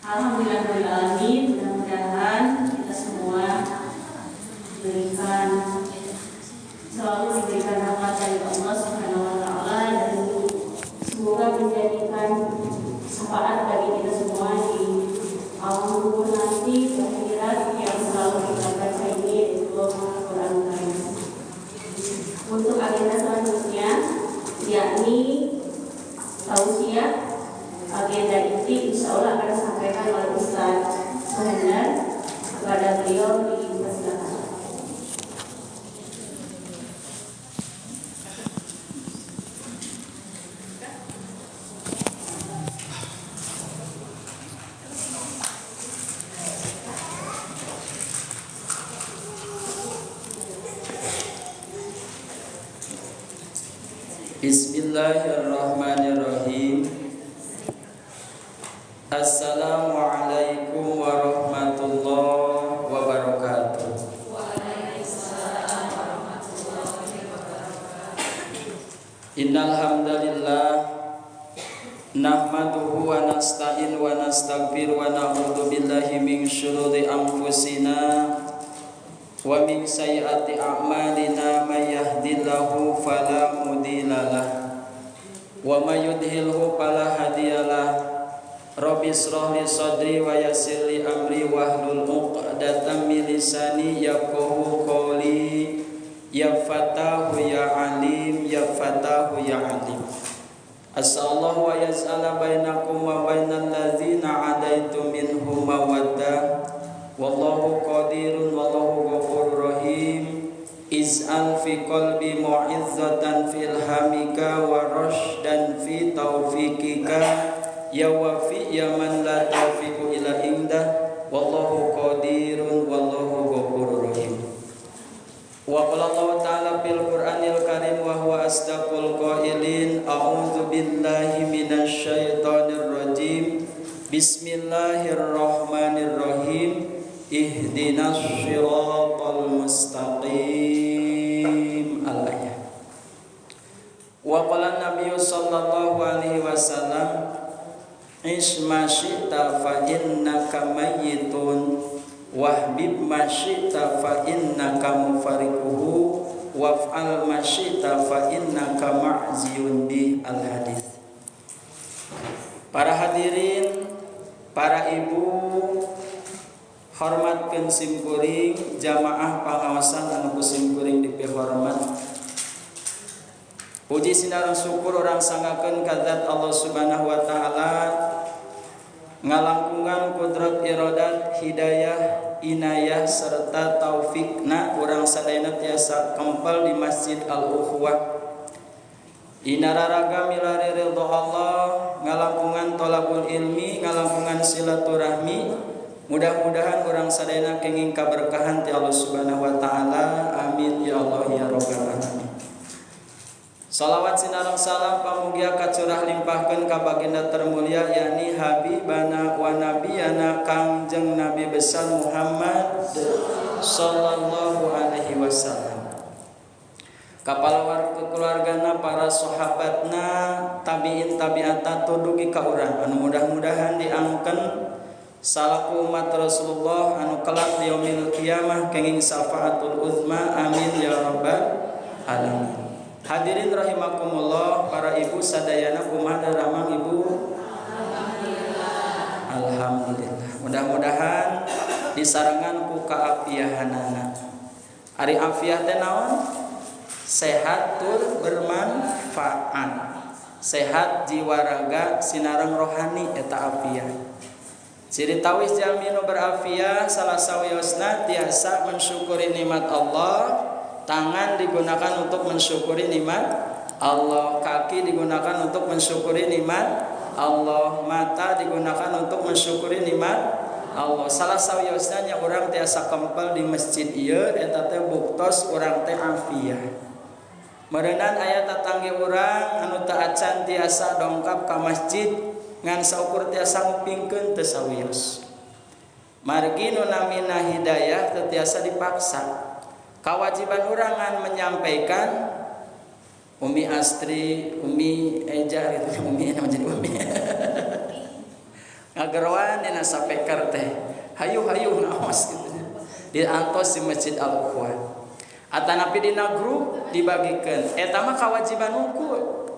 Alhamdulillahirrahmanirrahim. Mudah-mudahan kita semua selalu diberikan rahmat dari Allah Subhanahu wa taala, dan semoga menjadikan syafaat bagi kita semua di alam kubur nanti akhirat yang selalu kita baca ini, yaitu Al-Qur'an Karim. Untuk agenda selanjutnya yakni tausiah. Agenda inti insya Allah akan disampaikan oleh Ustaz Suhendar. Kepada beliau dipersilakan. Bismillahirrahmanirrahim. Assalamualaikum warahmatullahi wabarakatuh. Waalaikumsalam warahmatullahi wabarakatuh. Innal hamdalillah nahmaduhu wa nasta'in wa nastaghfir wa na'udzu billahi min syururi anfusina wa min sayyiati a'malina may yahdihillahu fala mudhillalah wa may yudhlilhu fala hadiyalah. Rabbi shrah li sadri wa yassir li amri wahlul 'uqdatam min lisani yafqahu qawli. Ya Fatahu ya Alim, ya Fatahu ya Alim. Asallahu wa yaz'ala bainakum wa bainal ladzina 'adaitum minhum mawaddah. Wallahu qadirun wallahu ghafurur rahim. Iz'al fi qalbi mu'izzatan fil hamika wa rasydan fi taufiqika. Ya wafi ya man la taufiqu ila indah. Wallahu qadirun wallahu ghafurur rahim. Wa qala Allah ta'ala fil Qur'anil Karim wa huwa asdaqul qailin. A'udzu billahi minasy syaithanir rajim. Bismillahirrahmanirrahim. Ihdinas shiratal mustaqim. Al-ayah. Wa qala Nabi sallallahu alaihi wasallam, Ish ma syi'ta fa innaka mayyitun wahbib ma syi'ta fa innaka mufariquhu waf'al ma syi'ta fa innaka ma'ziyun bi. Al-hadits. Para hadirin, para ibu, hormatkeun simkuring jamaah pangaosan anu kusimkuring dipihormat. Puji sinareng syukur orang sangakeun ka zat Allah Subhanahu wa taala ngalangkungan kudrat iradat hidayah inayah serta taufikna urang sadayana tiasa kempel di Masjid Al-Ukhwah. Inararaga milari ridho Allah, ngalangkungan thalabul ilmi, ngalangkungan silaturahmi. Mudah-mudahan urang sadayana kenging kaberkahan ti Allah Subhanahu wa taala. Amin ya Allah ya rabbal alamin. Salawat sinareng salam pamugia ka curah limpahkeun ka baginda termulia yakni habibana wa nabiyana Kangjeng Nabi besar Muhammad sallallahu alaihi wasallam. Kapalawar keluargana, para sahabatna, tabiin tabiata tudugi ka urang anu mudah-mudahan diangken salaku umat Rasulullah anu kelak di yaumil qiyamah kenging syafaatul uzma. Amin ya rabbal alamin. Hadirin rahimakumullah, para ibu sadayana kumaha daramang ibu? Alhamdulillah. Alhamdulillah. Mudah-mudahan disarangan ku kaafiahanana. Ari afiah teh naon? Sehat tur bermanfaat. Sehat jiwa raga sinareng rohani eta afiah. Ciri tawis jalmi nu berafiah salah sawiosna tiasa mensyukuri nikmat Allah. Tangan digunakan untuk mensyukuri nikmat Allah, kaki digunakan untuk mensyukuri nikmat Allah, mata digunakan untuk mensyukuri nikmat Allah. Salah sawiosna nya urang tiasa kempel di masjid ieu eta teh buktos urang teh afiah. Meureunan aya tatangge urang anu teu acan tiasa dongkap ka masjid ngan saukur tiasa ngupingkeun teu sawios. Margi nu namina hidayah teu tiasa dipaksa. Kewajiban urang ngan menyampaikan Umi Astri, Umi Eja gitu, Umi nama jadi Umi. Ngageroan dina sapeker teh. Hayu-hayu naos gitu. Diantos di Masjid Al-Ukhwah. Atanapi dina grup dibagikeun. Eta mah kewajiban unggul.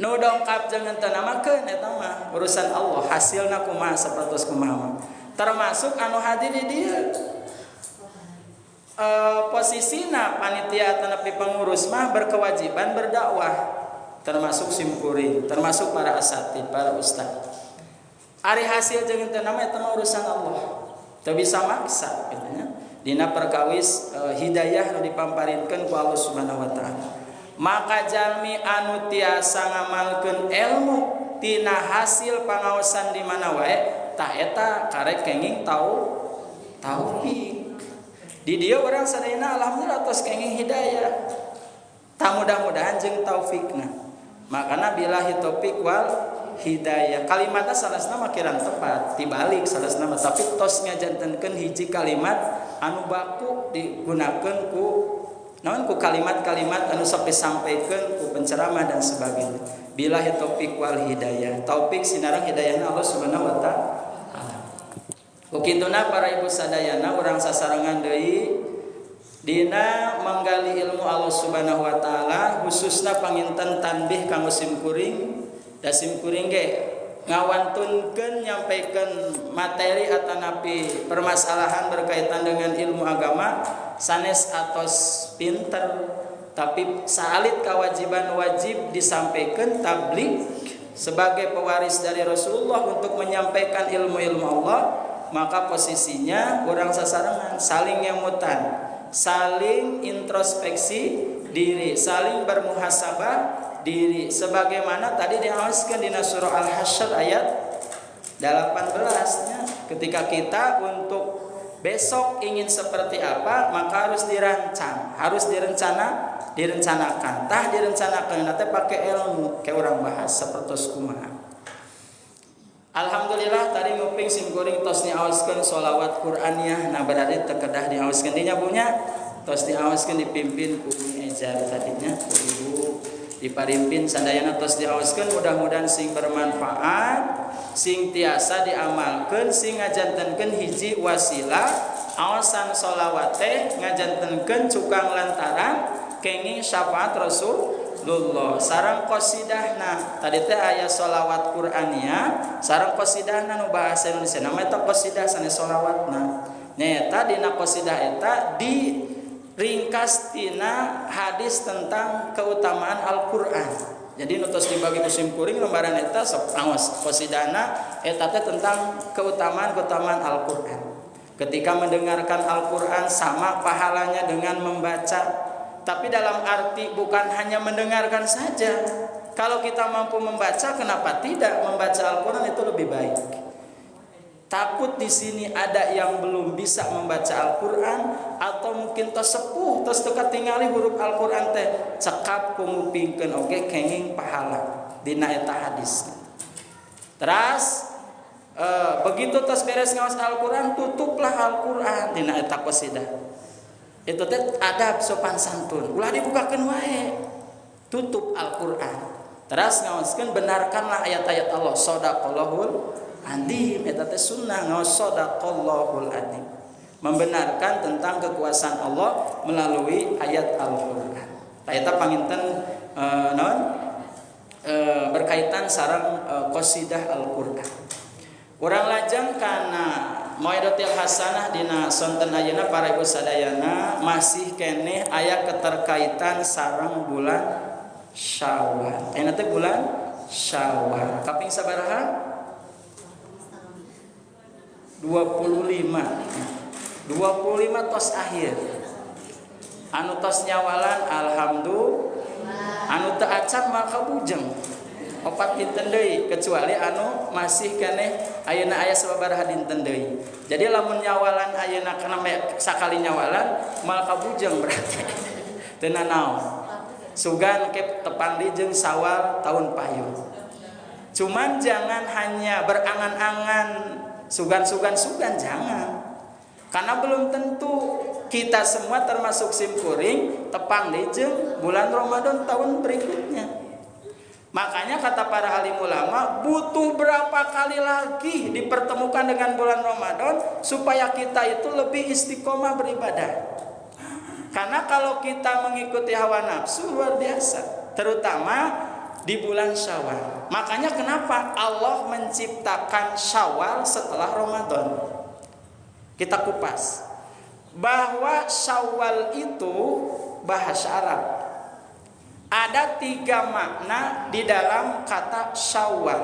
Nu dongkap jeung teu namakeun eta mah urusan Allah. Hasilna kumaha sapertos kumaha. Termasuk anu hadir di dieu. Posisina panitia tanapi pengurus mah berkewajiban berdakwah, termasuk simkuring, termasuk para asatid, para ustaz. Ari hasil jeung teu nama eta mah urusan Allah. Teu bisa maksa gitu nya. Dina perkawis hidayah nu dipamparinkeun ku Allah Subhanahu wa taala. Maka jalmi anu tiasa ngamalkeun ilmu tina hasil pangaosan di mana wae tah eta karek kenging taufik. Di dia orang sadayana alhamdulillah tos kenging hidayah. Ta mudah-mudahan jeung taufikna. Makana billahi taufik wal hidayah. Kalimatna salasna mah kirang tepat, tibalik salasna mah tapi tos ngajantenkeun hiji kalimat anu baku digunakeun ku naon ku kalimat-kalimat anu sok disampaikeun ku penceramah dan sebagainya. Billahi taufik wal hidayah. Taufik sinareng hidayahna Allah Subhanahu wa taala. Ukituna para ibu sadayana urang sasarengan deui dina manggali ilmu Allah Subhanahu wa taala khususna panginten tanbih kanggo simkuring da simkuring ge ngawantunkeun nyampaikeun materi atanapi permasalahan berkaitan dengan ilmu agama sanes atos pinter tapi saalit kewajiban wajib disampaikan tabligh sebagai pewaris dari Rasulullah untuk menyampaikan ilmu-ilmu Allah. Maka posisinya orang sasarangan saling ngemutan, saling introspeksi diri, saling bermuhasabah diri sebagaimana tadi diawaskan di surah Al-Hasyr ayat 18-nya. Ketika kita untuk besok ingin seperti apa, maka harus dirancang, harus direncanakan. Tah direncanakan nanti pakai ilmu kayak orang bahas seperti kumaha. Alhamdulillah tadi nguping simkuring tos diawaskeun sholawat Qur'aniyah. Nah berarti terkedah diawaskeun dinya punya tos diawaskeun dipimpin ku Eja tadinya ku ibu diparimpin sadayana tos diawaskeun mudah-mudahan sing bermanfaat sing tiasa diamalkeun sing ngajantenkeun hiji wasilah awasan sholawat teh ngajantenkeun cukang lantaran kenging syafaat Rasulullah sareng qasidahna tadi teh aya sholawat Qur'aniyah sareng qasidahna nu bahasa Indonesia nama eta qasidah sanes sholawatna nyata dina qasidah eta diringkas tina hadis tentang keutamaan Al-Qur'an. Jadi nutos dibagi musim kuring lembaran eta sok aos qasidahna eta teh tentang keutamaan Al-Qur'an. Ketika mendengarkan Al-Qur'an sama pahalanya dengan membaca. Tapi dalam arti bukan hanya mendengarkan saja. Kalau kita mampu membaca, kenapa tidak membaca Al-Qur'an itu lebih baik? Takut di sini ada yang belum bisa membaca Al-Qur'an atau mungkin tos sepuh, tos teu katingali huruf Al-Qur'an teh cekap kumupingkeun oge kenging pahala dina eta hadis. Terus begitu tos beres ngaos Al-Qur'an tutuplah Al-Qur'an dina eta qasidah. Itu teh adab sopan santun. Ulah dibukakeun wae. Tutup Al-Qur'an. Terus ngaoskeun benarkanlah ayat-ayat Allah. Shadaqallahul adzim. Eta teh sunnah ngaos shadaqallahul adzim. Membenarkan tentang kekuasaan Allah melalui ayat Al-Qur'an. Eta panginten berkaitan sareng qasidah Al-Qur'an. Urang lajeng kana Mau'idatul Hasanah dina sonten ayeuna para ibu sadayana masih keneh aya keterkaitan sareng bulan Syawal. Ayeuna teh bulan Syawal. Kaping sabaraha? 25 tos akhir. Anu tos nyawalan alhamdulillah. Anu teu acan maka bujeng. Opat dinten deui kecuali anu masih keneh ayeuna aya sababaraha dinten deui. Jadi lamun nyawalan ayeuna kana sakali nyawalan mal kabujeng berarti. Teu nanaon. Sugan ke tepang di jeung Sawal tahun payung. Cuman jangan hanya berangan-angan sugan jangan. Karena belum tentu kita semua termasuk simkuring tepang di jeung bulan Ramadan tahun berikutnya. Makanya kata para alim ulama butuh berapa kali lagi dipertemukan dengan bulan Ramadan supaya kita itu lebih istiqomah beribadah. Karena kalau kita mengikuti hawa nafsu luar biasa, terutama di bulan Syawal. Makanya kenapa Allah menciptakan Syawal setelah Ramadan? Kita kupas bahwa Syawal itu bahasa Arab. Ada 3 makna di dalam kata Syawal.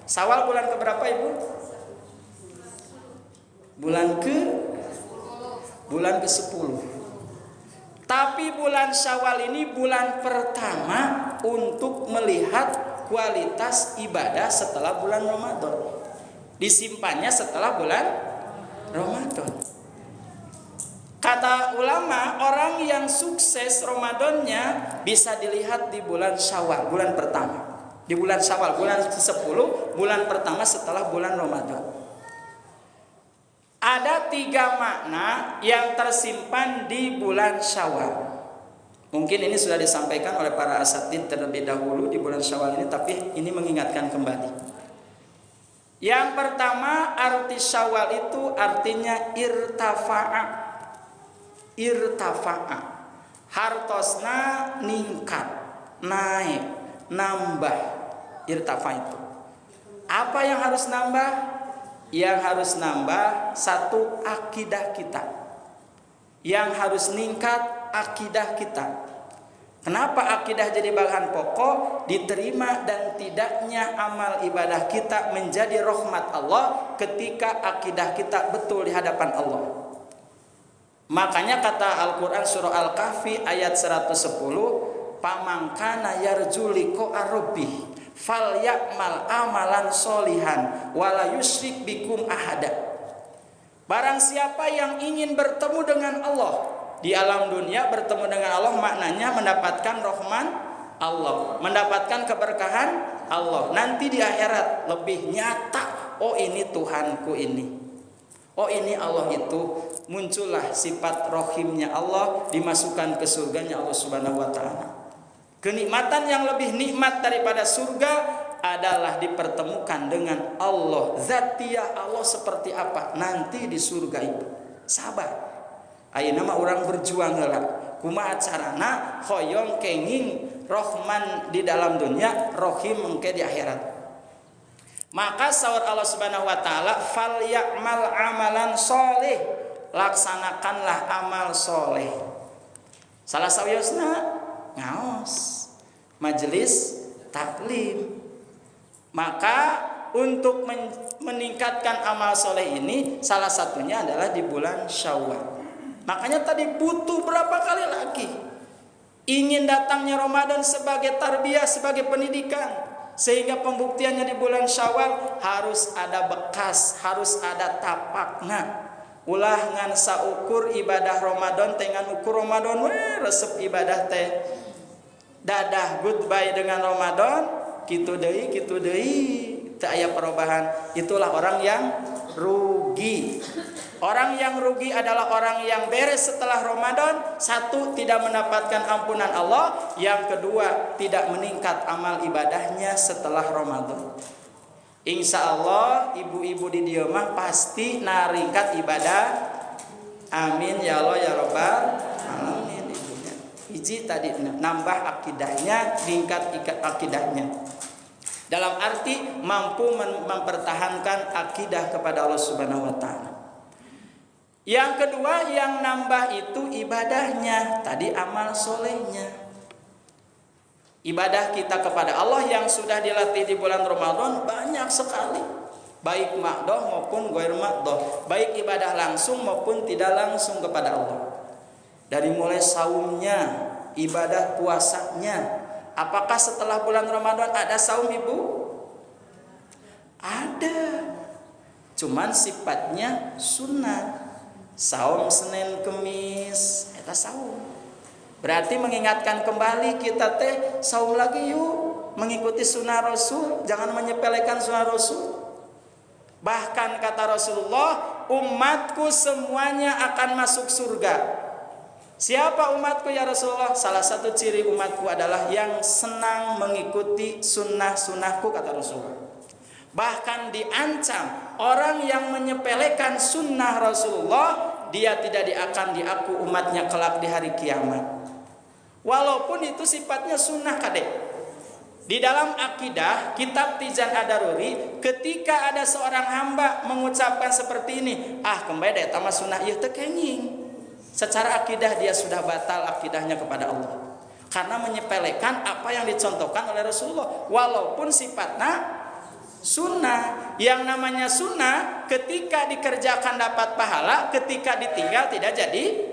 Syawal bulan keberapa Ibu? Bulan ke-10. Tapi bulan Syawal ini bulan pertama untuk melihat kualitas ibadah setelah bulan Ramadan. Disimpannya setelah bulan Ramadan. Kata ulama, orang yang sukses Ramadannya bisa dilihat di bulan Syawal, bulan pertama. Di bulan Syawal, bulan ke-10, bulan pertama setelah bulan Ramadan. Ada 3 makna yang tersimpan di bulan Syawal. Mungkin ini sudah disampaikan oleh para asatidz terlebih dahulu di bulan Syawal ini, tapi ini mengingatkan kembali. Yang pertama, arti Syawal itu artinya irtafa'a. Hartosna ningkat, naik, nambah. Irtafa itu. Apa yang harus nambah? Yang harus nambah satu akidah kita. Yang harus ningkat akidah kita. Kenapa akidah jadi bahan pokok? Diterima dan tidaknya amal ibadah kita menjadi rahmat Allah ketika akidah kita betul di hadapan Allah. Makanya kata Al-Quran surah Al-Kahfi ayat 110, pamangkana yarju liqa'a rabbih falya'mal amalan sholihan wala yusyrik bikum ahada. Barang siapa yang ingin bertemu dengan Allah di alam dunia, bertemu dengan Allah maknanya mendapatkan rahman Allah, mendapatkan keberkahan Allah. Nanti di akhirat lebih nyata, oh ini Tuhanku ini. Oh ini Allah itu, muncullah sifat rohimnya Allah, dimasukkan ke surganya Allah Subhanahu wa ta'ala. Kenikmatan yang lebih nikmat daripada surga adalah dipertemukan dengan Allah. Zatiyah Allah seperti apa nanti di surga itu. Sabar. Ayeuna mah urang berjuang heula. Kumaha carana hoyong kenging Rahman di dalam dunia, Rohim engke di akhirat. Maka sahur Allah Subhanahu wa taala, "Falyamal amalan sholih." Laksanakanlah amal soleh. Salah sawiosna ngaos majelis taklim. Maka untuk meningkatkan amal soleh ini salah satunya adalah di bulan Syawal. Makanya tadi butuh berapa kali lagi ingin datangnya Ramadan sebagai tarbiyah, sebagai pendidikan. Sehingga pembuktiannya di bulan Syawal harus ada bekas, harus ada tapakna. Ulah ngan saukur ibadah Ramadan dengan ukur Ramadan resep ibadah teh. Dadah goodbye dengan Ramadan, kitu deui teu aya perubahan. Itulah orang yang rugi. Orang yang rugi adalah orang yang beres setelah Ramadan. Satu, tidak mendapatkan ampunan Allah. Yang kedua, tidak meningkat amal ibadahnya setelah Ramadan. Insya Allah ibu-ibu di dieu mah pasti naringkat ibadah. Amin ya Allah ya Rabbal alamin. Hiji tadi nambah akidahnya, tingkat akidahnya. Dalam arti mampu mempertahankan akidah kepada Allah Subhanahu wa taala. Yang kedua yang nambah itu ibadahnya, tadi amal solehnya. Ibadah kita kepada Allah yang sudah dilatih di bulan Ramadan banyak sekali. Baik makdoh maupun ghair makdoh, baik ibadah langsung maupun tidak langsung kepada Allah. Dari mulai saumnya, ibadah puasanya. Apakah setelah bulan Ramadan ada saum, Ibu? Ada. Cuman sifatnya sunnah. Saum Senin Kemis eta saum. Berarti mengingatkan kembali kita teh saum lagi yuk, mengikuti sunnah Rasul, jangan menyepelekan sunnah Rasul. Bahkan kata Rasulullah, umatku semuanya akan masuk surga. Siapa umatku ya Rasulullah? Salah satu ciri umatku adalah yang senang mengikuti sunnah-sunnahku, kata Rasulullah. Bahkan diancam orang yang menyepelekan sunnah Rasulullah, dia tidak akan diaku umatnya kelak di hari kiamat. Walaupun itu sifatnya sunnah kadek. Di dalam akidah kitab Tizan Ad-Daruri, ketika ada seorang hamba mengucapkan seperti ini, kembali deh tama sunnah ieu teu kenging. Secara akidah dia sudah batal akidahnya kepada Allah. Karena menyepelekan apa yang dicontohkan oleh Rasulullah. Walaupun sifatnya sunnah. Yang namanya sunnah ketika dikerjakan dapat pahala, ketika ditinggal tidak jadi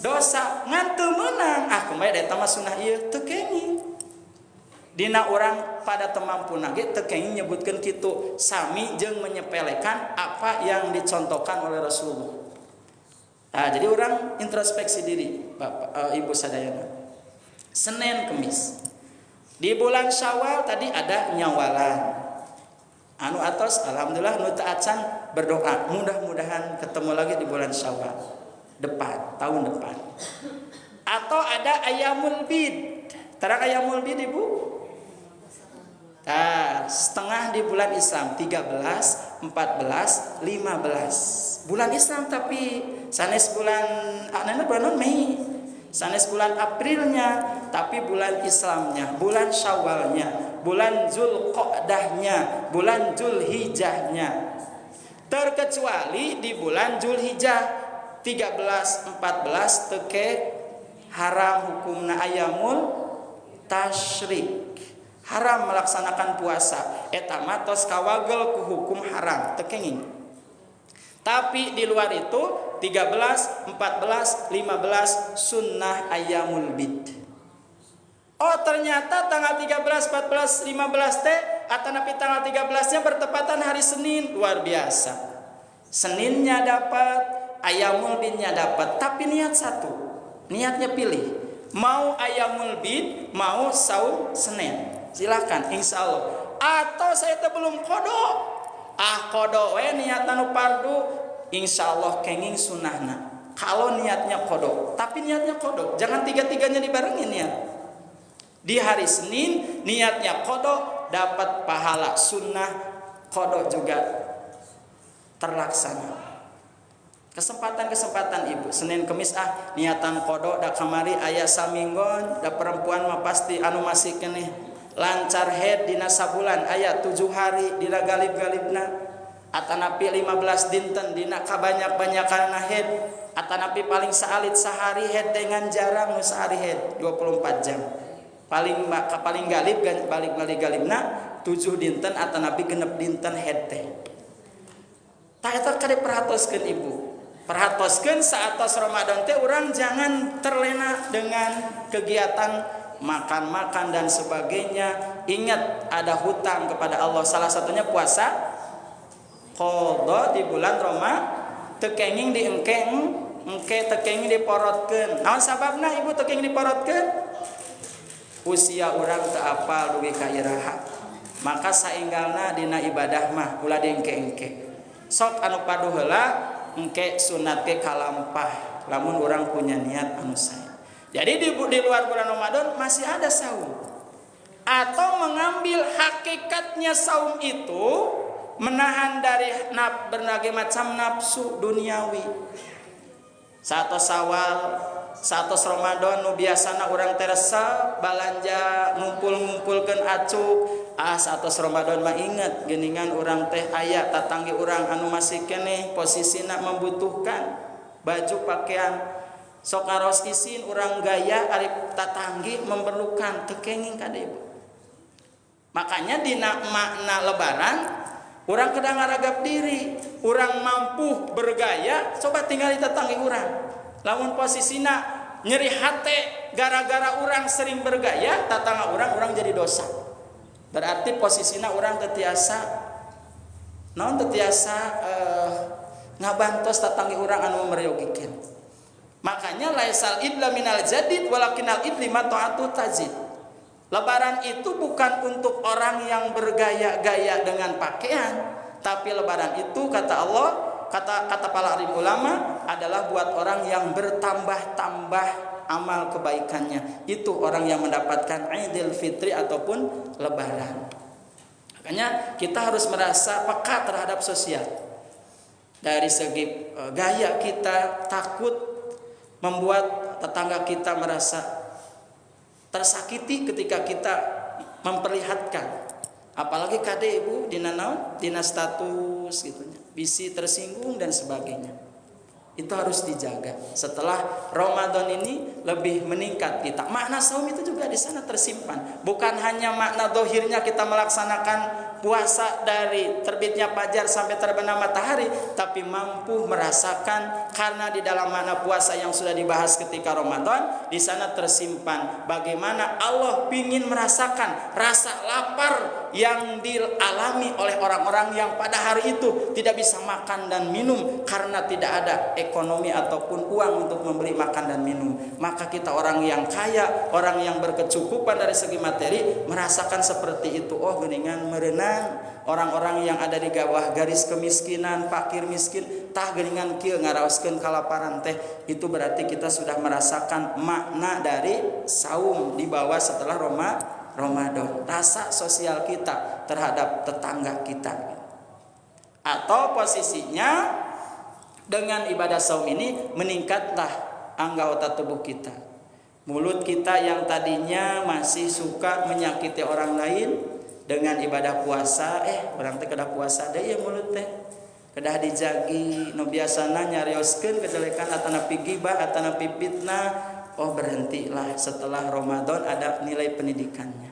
dosa. Ngantu menang. Kembali dari tamah sunnah ieu teu kenging. Dina orang pada temampuna ge teu kenging nyebutkeun kitu, sami jeung menyepelekan apa yang dicontohkan oleh Rasulullah. Jadi orang introspeksi diri, Bapak, Ibu sadayana. Senin Kemis. Di bulan Syawal tadi ada nyawalan. Anu atos alhamdulillah nu teu acan berdoa, mudah-mudahan ketemu lagi di bulan Syawal depan, tahun depan. Atau ada Ayyamul Bid. Tarang Ayyamul Bid, Ibu? Setengah di bulan Islam 13, 14, 15. Bulan Islam tapi sanes bulan bulan Mei. Sanes bulan Aprilnya tapi bulan Islamnya, bulan Syawalnya, bulan Zulqa'dahnya, bulan Zulhijjahnya. Terkecuali di bulan Zulhijjah 13, 14 teke haram hukumna Ayyamul Tasyrik. Haram melaksanakan puasa. Eta matos kawagel ku hukum haram tekenging. Tapi di luar itu 13, 14, 15 sunnah Ayyamul Bid. Oh ternyata tanggal 13, 14, 15 teh atanapi tanggal 13-nya bertepatan hari Senin. Luar biasa. Seninnya dapat, Ayyamul Bidnya dapat, tapi niat satu. Niatnya pilih. Mau Ayyamul Bid, mau saum Senin. Silakan insya Allah. Atau saya teh belum kodok. Kodok niatna nu fardu, insya Allah kenging sunnahna. Kalau niatnya kodok, tapi niatnya kodok, jangan tiga-tiganya dibarengin ya. Di hari Senin niatnya kodok, dapat pahala sunnah, kodok juga terlaksana. Kesempatan Ibu Senin Kemis niatan kodok da kamari aya saminggon da perempuan mah pasti anu masih keneh lancar head dina sabulan aya 7 hari dina galib-galibna atanapi 15 dinten dina kabanyak-banyakanna head atanapi paling saalit sehari head dengan jarang sehari head 24 jam paling galib balik galibna 7 dinten atanapi 6 dinten head teh tah eta kade perhatoskeun Ibu perhatoskeun saatos Ramadan teh urang jangan terlena dengan kegiatan makan dan sebagainya. Ingat ada hutang kepada Allah. Salah satunya puasa qada di bulan Ramadan. Tekenging engke tekenging diporotkeun. Naon sababna Ibu tekenging diporotkeun? Usia urang teu apal dugi ka iraha. Maka saenggalna dina ibadah mah ulah diengke-engke. Sok anu padu heula engke sunat ke kalampah. Lamun urang punya niat anu sae. Jadi di luar bulan Ramadan masih ada saum. Atau mengambil hakikatnya saum itu menahan dari berbagai macam nafsu duniawi. Satu Syawal satos Ramadan nu biasana urang teh resep balanja ngumpul-ngumpulkeun acuk. Satos Ramadan mah inget geuningan urang teh aya tatanggi urang anu masih keneh posisina membutuhkan baju pakaian. Sok ngaros isin urang gaya ari tatanggi memerlukan teu kenging ka dieu. Makanya dina makna lebaran urang kedah ngaragap diri, urang mampu bergaya coba tinggal di tatanggi urang. Lamun posisina nyeri hate gara-gara urang sering bergaya, tatangga urang jadi dosa. Berarti posisina urang teu tiasa ngabantos tatanggi urang anu memeriyogikeun. Makanya laisal idla minal jadid walakinal idli ma ta'atu tajid. Lebaran itu bukan untuk orang yang bergaya-gaya dengan pakaian, tapi lebaran itu kata Allah, kata para alim ulama adalah buat orang yang bertambah-tambah amal kebaikannya. Itu orang yang mendapatkan Idul Fitri ataupun lebaran. Makanya kita harus merasa peka terhadap sosial. Dari segi gaya kita takut membuat tetangga kita merasa tersakiti ketika kita memperlihatkan, apalagi kade ibu dina naon dina status gitu bisi tersinggung dan sebagainya. Itu harus dijaga. Setelah Ramadan ini lebih meningkat kita. Makna saum itu juga di sana tersimpan. Bukan hanya makna dohirnya kita melaksanakan puasa dari terbitnya fajar sampai terbenam matahari, tapi mampu merasakan karena di dalam makna puasa yang sudah dibahas ketika Ramadan, di sana tersimpan bagaimana Allah ingin merasakan rasa lapar yang dialami oleh orang-orang yang pada hari itu tidak bisa makan dan minum karena tidak ada ekonomi ataupun uang untuk membeli makan dan minum. Maka kita orang yang kaya, orang yang berkecukupan dari segi materi merasakan seperti itu. Oh geuningan meureunang orang-orang yang ada di bawah garis kemiskinan, fakir miskin, tah geuningan kieu ngaraoskeun kalaparan teh. Itu berarti kita sudah merasakan makna dari saum di bawah setelah Ramadan. Rasa sosial kita terhadap tetangga kita. Atau posisinya dengan ibadah saum ini meningkatlah anggota tubuh kita. Mulut kita yang tadinya masih suka menyakiti orang lain, dengan ibadah puasa orang teh kedah puasa deui mulut teh kedah dijagi nu biasana nyarioskeun kejelekan atanapi gibah atanapi fitnah. Oh berhentilah, setelah Ramadan ada nilai pendidikannya.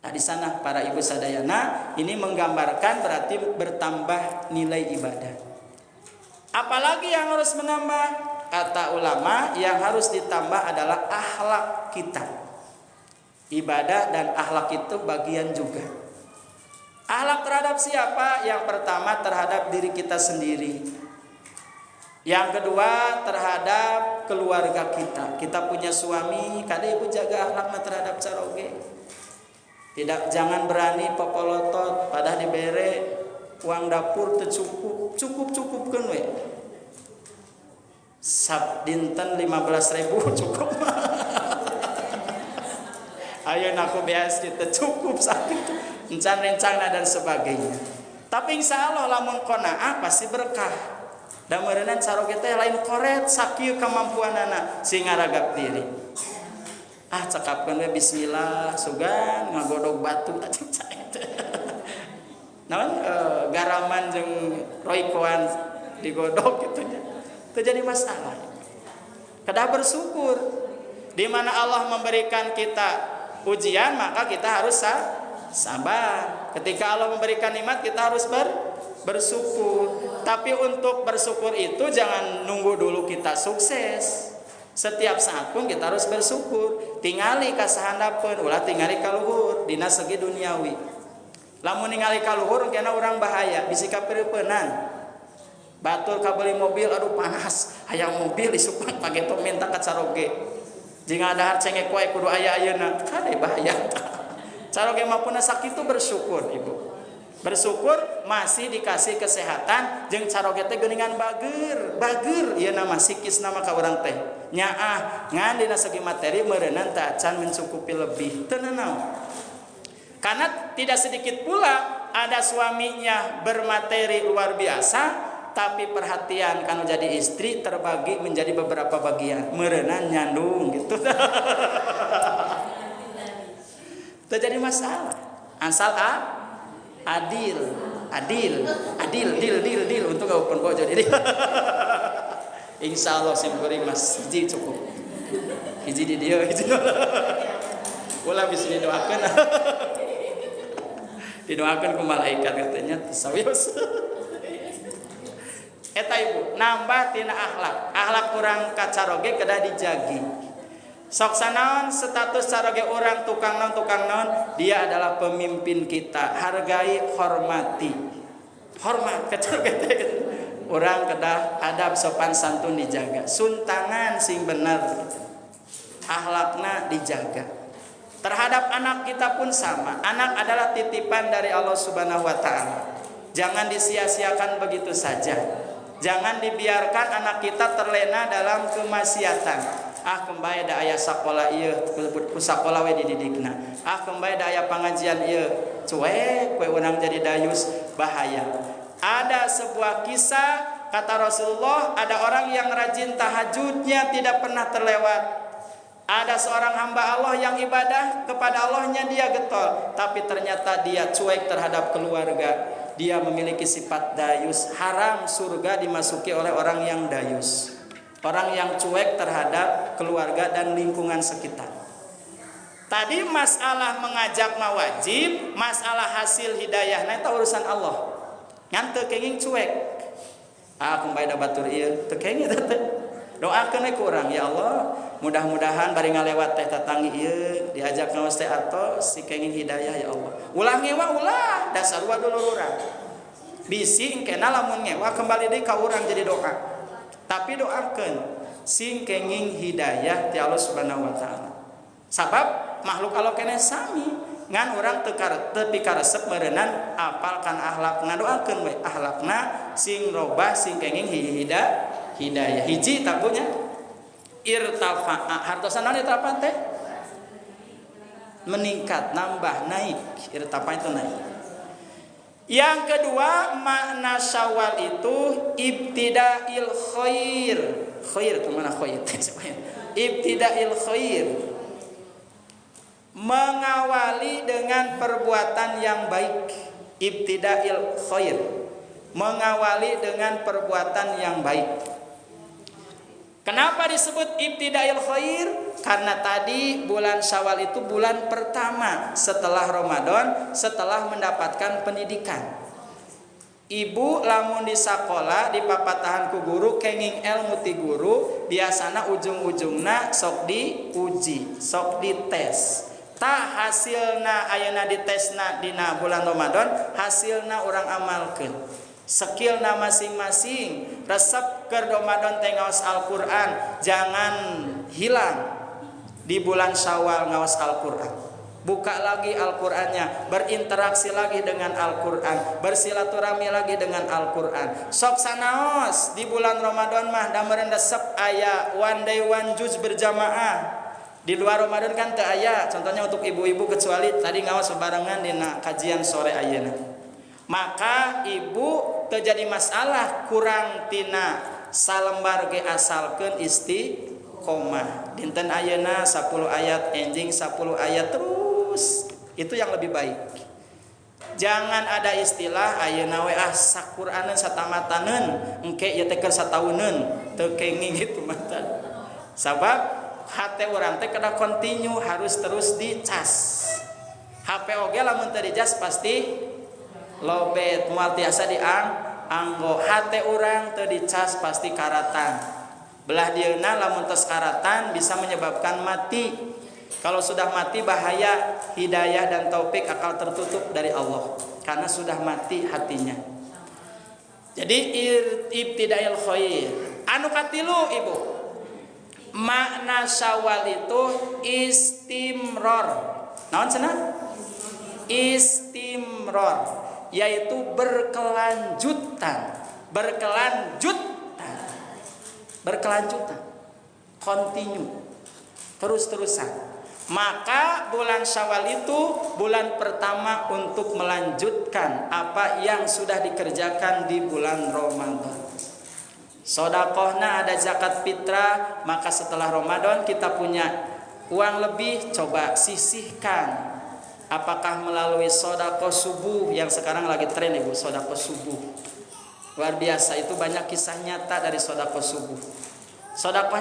Nah di sana para ibu sadayana ini menggambarkan berarti bertambah nilai ibadah. Apalagi yang harus menambah? Kata ulama yang harus ditambah adalah akhlak kita. Ibadah dan akhlak itu bagian juga. Akhlak terhadap siapa? Yang pertama terhadap diri kita sendiri. Yang kedua terhadap keluarga kita. Kita punya suami, kada ibu jaga akhlakna terhadap caroge. Jangan berani popolotot pada dibere uang dapur teu cukup-cukupkeun we. Dinten 15.000 cukup. Ayeuna aku beas kita cukup sakit encan-rencana dan sebagainya. Tapi insya Allah lamun qanaah pasti berkah. Da meureunna caroge teh lain koret sakieu kemampuanana sing ngaragap diri. Cekapkeun we bismillah sugan ngagodog batu atuh caet. Naon garaman jeung roikoan digodog kitu nya. Teu jadi masalah. Kedah bersyukur di mana Allah memberikan kita ujian, maka kita harus sabar. Ketika Allah memberikan nikmat, kita harus bersyukur. Tapi untuk bersyukur itu jangan nunggu dulu kita sukses. Setiap saat pun kita harus bersyukur. Tingali ka sahandapeun, ulah tingali ka luhur dina segi duniawi. Lamun ningali ka luhur kena urang bahaya, bisi kapireupeunnan. Batur kabeli mobil, aduh panas, hayang mobil isupan pageto minta ka caroge. Jika ada cengek wae kudu aya ayeuna, kade bahaya. Caroge mapuna sakitu bersyukur ibu. Bersyukur masih dikasih kesehatan jeung caroge teh geuningan bager ieu nama sikis nama ka urang teh. Nyaah ngan dina segi materi meureunna teh acan mencukupi lebih teu naon. Karena tidak sedikit pula ada suaminya bermateri luar biasa, tapi perhatian kanu jadi istri terbagi menjadi beberapa bagian. Meureunna nyandung gitu. Terjadi masalah. Asal adil untuk open bojo jadi. Insyaallah simkuring Mas hiji cukup. Hiji di dieu hiji. Ulah bisa didoakeun. Didoakeun ku malaikat katanya sawios. Eta ibu nambah tina akhlak urang kacaroge kedah dijagi. Sok sanaon status caroge urang tukang non dia adalah pemimpin kita, hargai hormati. Hormat kacaroge teh urang kedah adab sopan santun dijaga, suntangan sing bener, akhlakna dijaga. Terhadap anak kita pun sama. Anak adalah titipan dari Allah Subhanahu wa taala. Jangan disia-siakan begitu saja. Jangan dibiarkan anak kita terlena dalam kemaksiatan. Kembali da aya sakola ieu ku sakola we dididikna. Kembali da aya pangajian ieu cuek we urang jadi dayus, bahaya. Ada sebuah kisah kata Rasulullah, ada orang yang rajin tahajudnya tidak pernah terlewat. Ada seorang hamba Allah yang ibadah kepada Allahnya dia getol, tapi ternyata dia cuek terhadap keluarga. Dia memiliki sifat dayus. Haram surga dimasuki oleh orang yang dayus, orang yang cuek terhadap keluarga dan lingkungan sekitar. Tadi masalah mengajak wajib, masalah hasil hidayah nah itu urusan Allah. Ngan teu kenging cuek. Kumaha da batur ieu teu kenging teh. Doakeun ku urang, ya Allah, mudah-mudahan bari ngalewat teh tatanggi ieu diajak ngaos teh atos si kenging hidayah ya Allah. Ulah ngewa ulah, da sarua dulu urang. Bisi engkena lamun ngewa kembali deui ka urang jadi doa. Tapi doakeun sing kenging hidayah ti Allah Subhanahu wa taala. Sabab makhluk Allah keneh sami. Ngan urang teu pikaresep meureunnan apalkan akhlakna, doakeun we akhlakna sing robah sing kenging hidayah. Hiji tabunya irtafa, hartosan naon irtafa teh? Meningkat, nambah, naik. Irtafa itu naik. Yang kedua, makna Syawal itu ibtidail khair. Khair itu mana khair? Ibtidail khair. Mengawali dengan perbuatan yang baik. Ibtidail khair. Mengawali dengan perbuatan yang baik. Kenapa disebut ibtidail khair? Karena tadi bulan Syawal itu bulan pertama setelah Ramadan, setelah mendapatkan pendidikan. Ibu lamun di sakola di papatahan ku guru kenging ilmu ti guru, biasana ujung-ujungna sok diuji, sok dites. Tah hasilna ayeuna ditesna dina bulan Ramadan, hasilna urang amalkeun. Skillna masing-masing, resep keur Ramadan teh ngaos Al-Qur'an, jangan hilang di bulan Syawal ngaos Al-Qur'an. Buka lagi Al-Qur'annya, berinteraksi lagi dengan Al-Qur'an, bersilaturahmi lagi dengan Al-Qur'an. Sok sanaos di bulan Ramadan mah da meureun resep aya one day one juz berjamaah. Di luar Ramadan kan teu aya, contohnya untuk ibu-ibu kecuali tadi ngaos barengan dina kajian sore ayeuna. Maka ibu terjadi masalah kurang tina salembar ge asalkeun istiqomah. Dinten ayeuna 10 ayat enjing 10 ayat terus. Itu yang lebih baik. Jangan ada istilah ayeuna we sakuraaneun satamataneun engke ieu teh keur satauneun teu kenging gitu mata. Sabab hate urang teh kada kontinu harus terus dicas. HP oge lamun teu dicas pasti lobet moal tiasa anggo. Hate urang teu dicas pasti karatan. Belah dieuna lamun tos karatan bisa menyebabkan mati. Kalau sudah mati bahaya, hidayah dan taufik akal tertutup dari Allah karena sudah mati hatinya. Jadi ibtidail khair. Anu katilu ibu, makna Syawal itu istimror. Naon cenah? Istimror, yaitu berkelanjutan, continue, terus-terusan. Maka bulan Syawal itu bulan pertama untuk melanjutkan apa yang sudah dikerjakan di bulan Ramadan. Sodakohna ada zakat fitrah, maka setelah Ramadan kita punya uang lebih, coba sisihkan. Apakah melalui sodakoh subuh yang sekarang lagi tren ibu, sodakoh subuh. Luar biasa, itu banyak kisah nyata dari sodakoh subuh. Sodakoh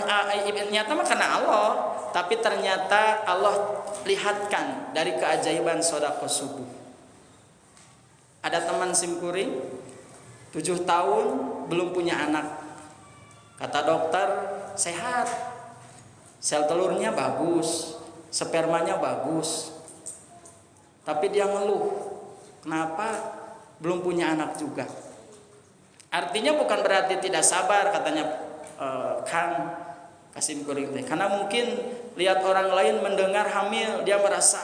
nyata mah karena Allah, tapi ternyata Allah lihatkan dari keajaiban sodakoh subuh. Ada teman simkuring 7 tahun belum punya anak. Kata dokter sehat, sel telurnya bagus, spermanya bagus. Tapi dia ngeluh, kenapa belum punya anak juga? Artinya bukan berarti tidak sabar, katanya Kang Kasim Kuring teh. Karena mungkin lihat orang lain mendengar hamil, dia merasa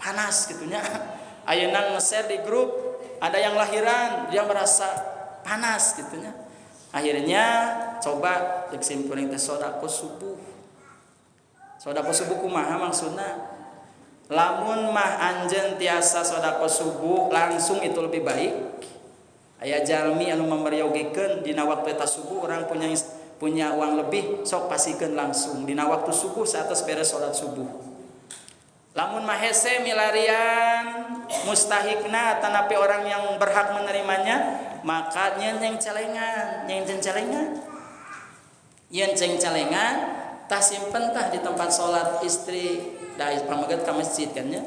panas gitunya. Ayeuna nge-share di grup, ada yang lahiran, dia merasa panas gitunya. Akhirnya coba Kasim Kuring teh sodakoh subuh. Sodakoh subuh kumaha maksudna? Lamun mah anjeun tiasa sodakoh subuh langsung itu lebih baik. Aya jalmi anu mameriyogikeun dina waktu eta subuh orang punya uang lebih, sok pasikeun langsung dina waktu subuh saeus beres salat subuh. Lamun mah hese milarian mustahikna tanapi orang yang berhak menerimanya, maka nyenceng celengan. Nyenceng celengan tah simpen tah di tempat salat istri da pamaget ka masjid kan nya.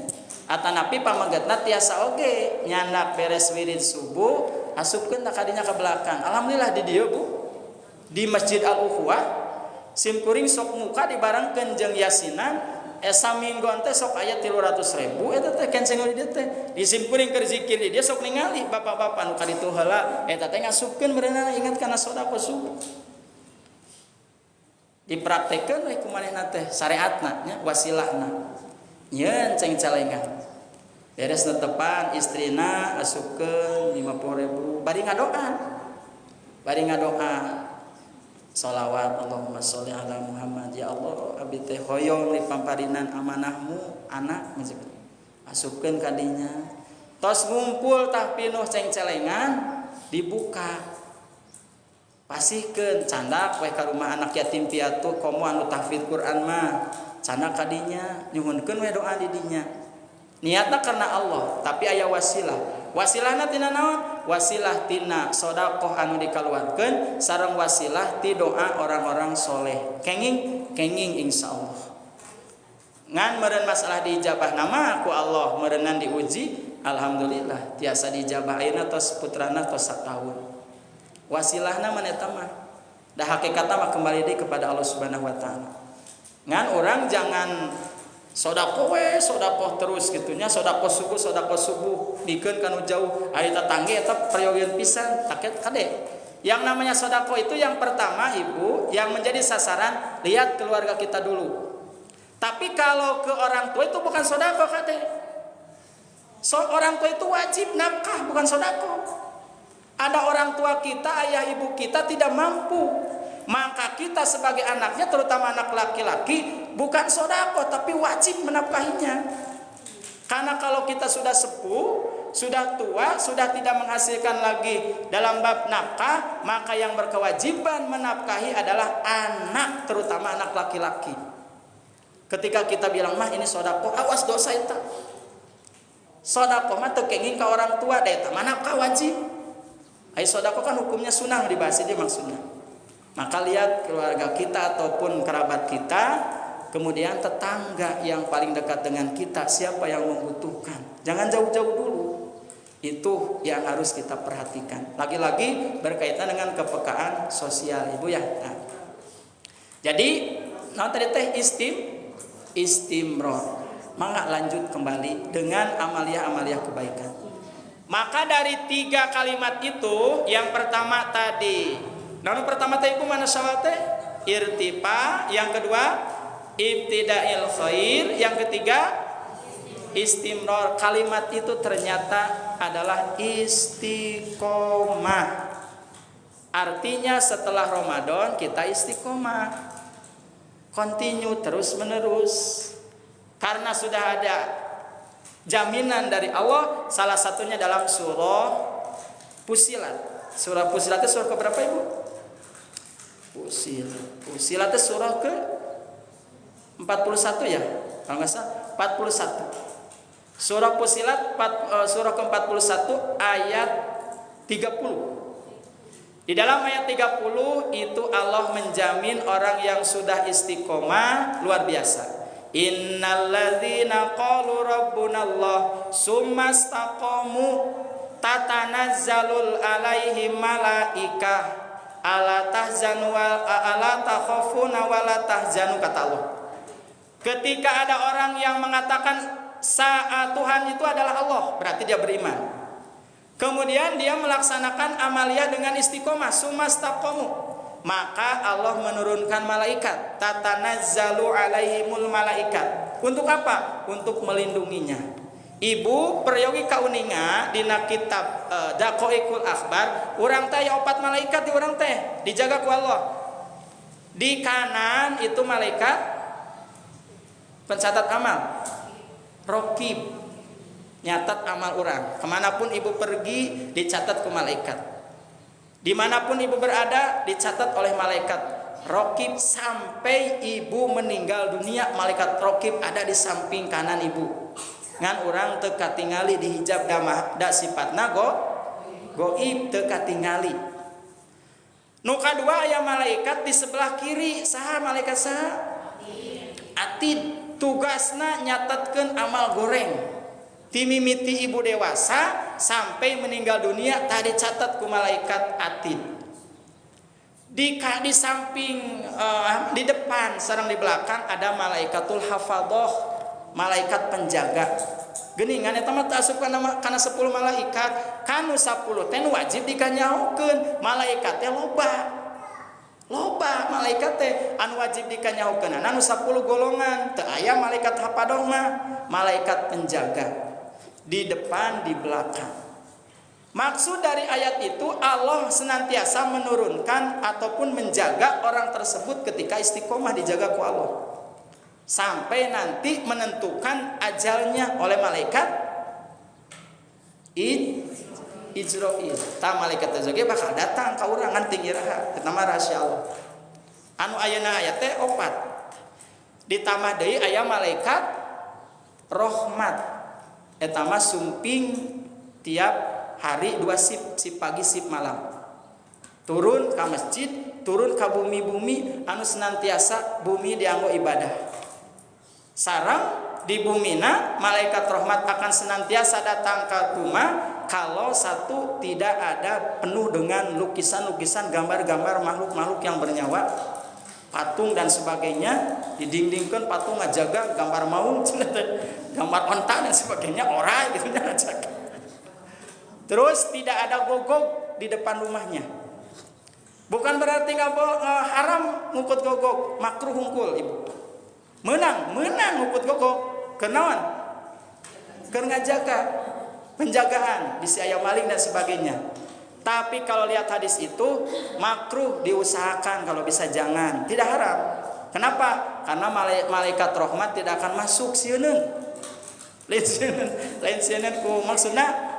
Atanapi pamagetna tiasa oge nyandak beres wirid subuh asupkeun da kadinya ka belakang. Alhamdulillah di dieu Bu, di Masjid Al-Ukhuwah simkuring sok muka dibarengkeun jeung yasinan saminggon teh sok aya 300.000 eta teh kenceng di dieu teh. Di simkuring keur zikir di dieu sok ningali bapak-bapak anu kaditu heula eta teh ngasupkeun berenang ingat kana sedekah subuh. Dipraktekkeun we kumanehna teh syariatna nya wasilahna. Nyeun ceng calengan. Beres netepan istrina asupkeun 50.000 bari ngadoa. Sholawat Allahumma sholli ala Muhammad ya Allah abdi teh hoyong dipamparinan amanahmu anak asupkeun kadinya. Tos ngumpul tah pinuh ceng calengan dibuka. Pasihkeun candak we ka rumah anak yatim piatu komo anu tahfidz Quran mah candak kadinya nyuhunkeun we doa di dinya. Niatna karena Allah, tapi aya wasilah. Wasilahna tina naon? Wasilah tina sedekah anu dikaluarkeun sareng wasilah ti doa orang-orang soleh. Kenging insyaallah. Ngan meureun masalah diijabah nama ku Allah meureunan diuji, alhamdulillah tiasa diijabah ayeuna tos putrana tos sataun. Wasilahna maneta mah da hakikatna mah kembali deui kepada Allah Subhanahu wa taala. Ngan orang jangan sedekah terus gitunya, sedekah subuh dikeun kanu jauh ari tetangge eta prayogeun pisan taket kade. Yang namanya sedekah itu yang pertama Ibu yang menjadi sasaran lihat keluarga kita dulu. Tapi kalau ke orang tua itu bukan sedekah kade. Orang tua itu wajib nafkah bukan sedekah. Ada orang tua kita, ayah ibu kita tidak mampu, maka kita sebagai anaknya, terutama anak laki-laki, bukan sedekah tapi wajib menafkahinya. Karena kalau kita sudah sepuh, sudah tua, sudah tidak menghasilkan lagi dalam bab nafkah, maka yang berkewajiban menafkahi adalah anak, terutama anak laki-laki. Ketika kita bilang mah ini sedekah, awas dosa eta. Sedekah mah teu kenging ka orang tua, da eta mah nafkah wajib. Ai sedekah kan hukumnya sunnah dibahas ini maksudnya. Maka lihat keluarga kita ataupun kerabat kita, kemudian tetangga yang paling dekat dengan kita, siapa yang membutuhkan. Jangan jauh-jauh dulu. Itu yang harus kita perhatikan. Lagi-lagi berkaitan dengan kepekaan sosial, Ibu ya. Nah. Jadi, tadi teh istimror. Maka lanjut kembali dengan amalia-amalia kebaikan. Maka dari 3 kalimat itu, yang pertama tadi, pertama tadi mana syawate? Irtifa, yang kedua ibtida'il khair, yang ketiga istimror. Kalimat itu ternyata adalah istiqomah. Artinya setelah Ramadan kita istiqomah, continue terus menerus, karena sudah ada jaminan dari Allah, salah satunya dalam surah Fussilat. Surah Fussilat itu surah keberapa Ibu? Fusilat itu surah ke 41 ya, kalau nggak salah 41. Surah Fusilat surah ke-41 ayat 30. Di dalam ayat 30 itu Allah menjamin orang yang sudah istiqomah luar biasa. Innalladzina qalu rabbunallah summa istaqamu tatanazzalul alaihim malaikah ala tahzanu wa ala takhafuna wa la tahzanu, kata Allah. Ketika ada orang yang mengatakan saat Tuhan itu adalah Allah, berarti dia beriman. Kemudian dia melaksanakan amalia dengan istiqomah, sumastaqamu, maka Allah menurunkan malaikat, tatanazzalu alaihimul malaikat. Untuk apa? Untuk melindunginya. Ibu peryogi kauninga dina kitab Daqaiqul Akhbar, urang teh aya 4 malaikat di urang teh dijaga ku Allah. Di kanan itu malaikat pencatat amal, raqib, nyatat amal orang. Kemanapun ibu pergi dicatat ke malaikat. Dimanapun ibu berada dicatat oleh malaikat raqib. Sampai ibu meninggal dunia, malaikat raqib ada di samping kanan ibu. Ngan orang teu katingali di hijab da sifatna goib teu katingali. Nu kadua aya malaikat di sebelah kiri. Saha malaikat saha? Atid. Tugasna nyatatkeun amal goreng. Timimiti ibu dewasa sampai meninggal dunia tadi catat ku malaikat atid. Di samping di depan sareng di belakang ada malaikatul hafadhah, malaikat penjaga. Geuningan eta mah teu asup kana 10 malaikat, kanu 10 teh wajib dikanyahokeun. Malaikat teh loba malaikat teh anu wajib dikanyahokeun anu 10 golongan. Teu aya malaikat hafadhah mah, malaikat penjaga. Di depan, di belakang. Maksud dari ayat itu Allah senantiasa menurunkan ataupun menjaga orang tersebut ketika istiqomah, dijaga ku Allah sampai nanti menentukan ajalnya oleh malaikat Ijroil. Ta malaikat teh bakal datang ka urang ngan tinggi raha, eta mah rahasia Allah. Anu ayeuna aya teh 4. Ditambah deui aya malaikat rahmat. Eta mah sumping tiap hari 2 sip pagi sip malam. Turun ka masjid, turun ka bumi-bumi anu senantiasa bumi dianggo ibadah. Sareng di bumina malaikat rahmat akan senantiasa datang ke rumah kalau satu tidak ada penuh dengan lukisan-lukisan, gambar-gambar makhluk-makhluk yang bernyawa, patung dan sebagainya. Didindingkan patung ngajaga gambar maung, gambar onta dan sebagainya, orai gitu ngajaga. Terus tidak ada gogok di depan rumahnya. Bukan berarti haram ngukut gogok, makruh hungkul ibu. Menang ngukut gogok. Kenaon? Keur ngajaga, penjagaan, bisi aya maling dan sebagainya. Tapi kalau lihat hadis itu makruh, diusahakan kalau bisa jangan, tidak haram. Kenapa? Karena malaikat rahmat tidak akan masuk sieun. Lain sieun ku maksudna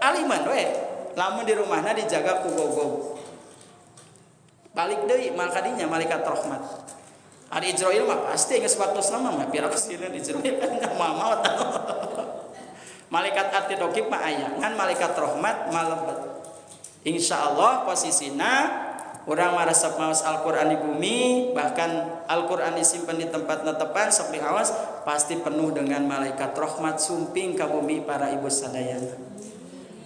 aliman we. Lamun di rumahna dijaga ku gogog. Balik deui makadinya malaikat rahmat. Ari Ijroil mah pasti geus waktu selama mah pira sieun Ijroil maot. Malaikat atid raqib mah aya, ngan malaikat rahmat malebet. Insyaallah posisina urang maresep maos Al-Qur'an di bumi, bahkan Al-Qur'an disimpan di tempat netepan sok diawas, pasti penuh dengan malaikat rahmat sumping ka bumi para ibu sadayana.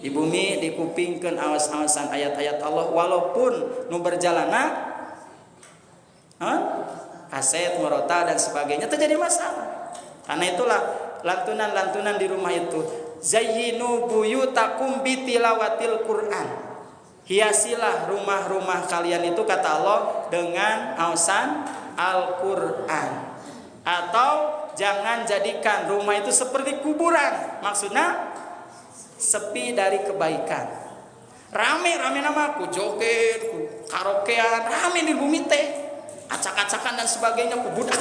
Di bumi dikupingkeun awas-awasan ayat-ayat Allah walaupun nu berjalana kaset, merota dan sebagainya terjadi masalah. Karena itulah lantunan-lantunan di rumah itu, zayyinu buyutakum bitilawatil Qur'an. Hiasilah rumah-rumah kalian itu, kata Allah, dengan ausan Al-Qur'an. Atau jangan jadikan rumah itu seperti kuburan. Maksudnya sepi dari kebaikan. Rame-rame nama ku joget, ku karaokean, rame di bumi teh. Acak-acakan dan sebagainya ku budak.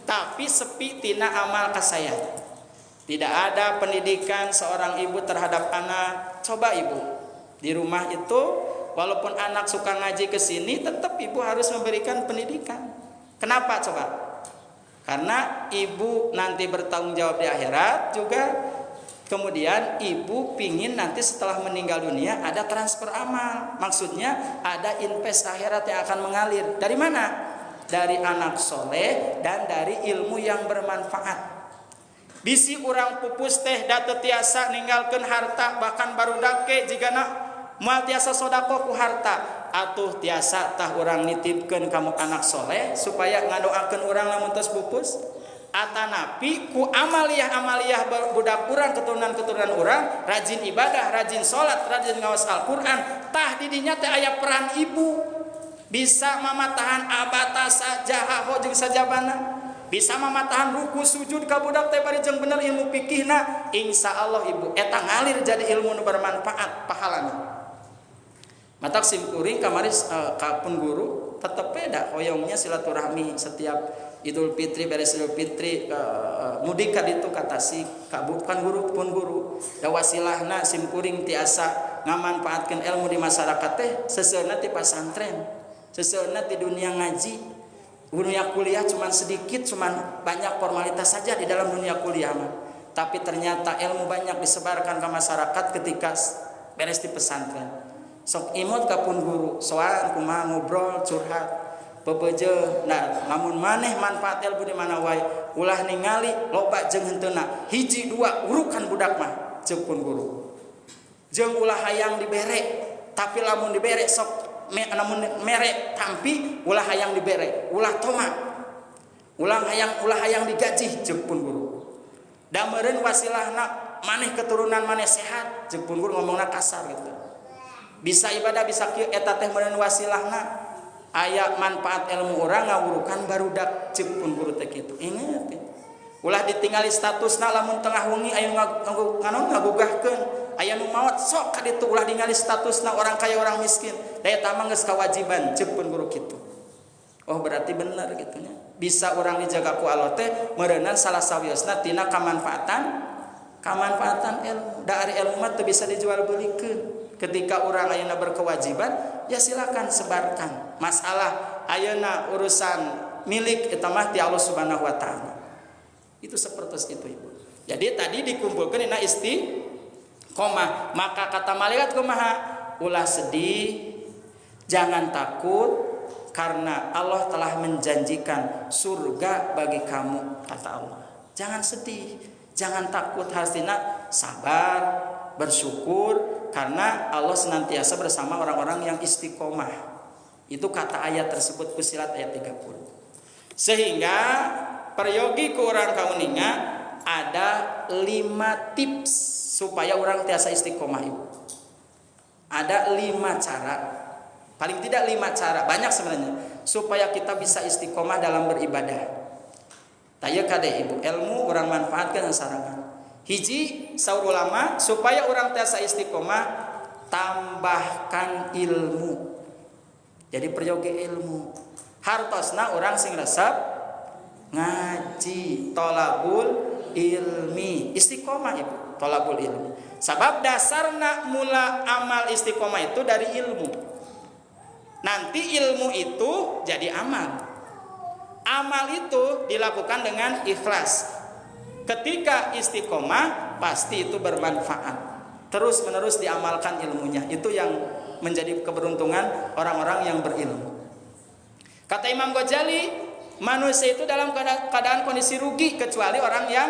Tapi sepi tina amal kasaya. Tidak ada pendidikan seorang ibu terhadap anak. Coba ibu di rumah itu walaupun anak suka ngaji ke sini, tetap ibu harus memberikan pendidikan. Kenapa coba? Karena ibu nanti bertanggung jawab di akhirat juga. Kemudian ibu pingin nanti setelah meninggal dunia ada transfer amal. Maksudnya ada invest akhirat yang akan mengalir. Dari mana? Dari anak soleh dan dari ilmu yang bermanfaat. Bisi urang pupus teh da teu tiasa ninggalkeun harta, bahkan barudak ke jigana moal tiasa sodako ku harta, atuh tiasa tah urang nitipkeun kamu anak soleh supaya ngadoakeun urang lamun tos pupus. Atanapi ku amaliyah budak urang, keturunan urang rajin ibadah, rajin salat, rajin ngaos Al-Qur'an, tah didinya teh aya peran ibu. Bisa mamatahan abata sajaha jeung sajabana. Bisa mamatahan ruku sujud ka budak teh bari jeung bener ilmu fikihna, insyaallah ibu eta ngalir jadi ilmu nu bermanfaat pahalana. Matak simkuring kamari ka pun guru tetep beda hoyongnya silaturahmi setiap Idul Fitri, beres Idul Fitri mudik ka ditu kata si bukan guru pun guru da wasilahna simkuring tiasa ngamanfaatkeun ilmu di masyarakat teh seuseurna ti pasantren, seuseurna ti dunia ngaji. Dunia kuliah cuman sedikit, cuman banyak formalitas saja di dalam dunia kuliah mah. Tapi ternyata ilmu banyak disebarkan ke masyarakat ketika beres di pesantren. Sok imut ka pun guru, soal kumaha ngobrol, curhat, bebeje. Nah, lamun maneh manfaat ilmu di mana wae, ulah ningali loba jeung henteu hiji dua urukan budak mah jeung pun guru. Jeung ulah hayang dibere, tapi lamun dibere sok namun merek tampi ulah hayang dibere, ulah toma, ulah hayang digaji jeung pun guru. Da meureun wasilahna maneh keturunan maneh sehat jeung pun guru ngomongna kasar gitu. Bisa ibadah bisa kieu eta teh meureun wasilahna aya manfaat ilmu urang ngawurukan barudak jeung pun guru teh kitu. Inget ulah ditinggali statusna lamun tengah wengi aya ngagugahkeun aya nu maot sok ka ditu ulah ningali statusna orang kaya orang miskin daya tah mah geus kawajiban ceuk pun guru kitu. Oh berarti bener gitu nya. Bisa orang dijaga ku Allah teh meureunan salah sawiosna tina kamanfaatan ilmu. Da ari ilmu mah teu bisa dijual belikeun. Ketika orang ayeuna berkewajiban ya silakan sebarkan. Masalah ayeuna urusan milik eta mah ti Allah Subhanahu wa taala. Itu seperti itu ibu. Jadi tadi dikumpulkan dina istiqomah. Maka kata malaikat kumaha? Ulah sedih, jangan takut karena Allah telah menjanjikan surga bagi kamu, kata Allah. Jangan sedih, jangan takut, harusnya sabar, bersyukur karena Allah senantiasa bersama orang-orang yang istiqomah. Itu kata ayat tersebut Fussilat ayat 30. Sehingga peryogi ku orang kauninga ada 5 tips supaya orang tiasa istiqomah ibu. Ada 5 cara, paling tidak 5 cara, banyak sebenarnya supaya kita bisa istiqomah dalam beribadah. Taya kade ibu ilmu orang manfaatkan sarangan. Hiji saur ulama supaya orang tiasa istiqomah tambahkan ilmu. Jadi peryogi ilmu. Hartosna orang sing resep ngaji, tolabul ilmi, istiqomah ibu, tolabul ilmi. Sabab dasarna mula amal istiqomah itu dari ilmu. Nanti ilmu itu jadi amal. Amal itu dilakukan dengan ikhlas. Ketika istiqomah pasti itu bermanfaat. Terus menerus diamalkan ilmunya. Itu yang menjadi keberuntungan orang-orang yang berilmu. Kata Imam Ghazali, manusia itu dalam keadaan kondisi rugi kecuali orang yang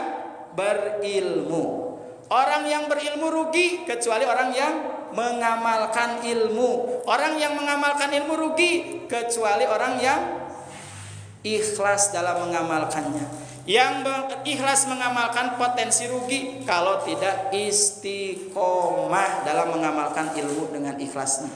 berilmu. Orang yang berilmu rugi kecuali orang yang mengamalkan ilmu. Orang yang mengamalkan ilmu rugi kecuali orang yang ikhlas dalam mengamalkannya. Yang ikhlas mengamalkan potensi rugi kalau tidak istiqomah dalam mengamalkan ilmu dengan ikhlasnya.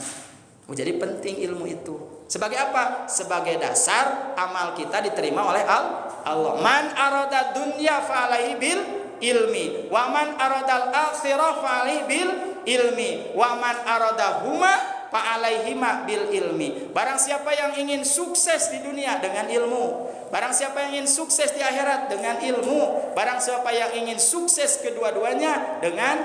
Jadi penting ilmu itu. Sebagai apa? Sebagai dasar amal kita diterima oleh Allah. Man arada dunya fa alaihi bil ilmi wa man aradal akhirah fa alaihi bil ilmi wa man arada huma fa alaihima bil ilmi. Barang siapa yang ingin sukses di dunia dengan ilmu, barang siapa yang ingin sukses di akhirat dengan ilmu, barang siapa yang ingin sukses kedua-duanya dengan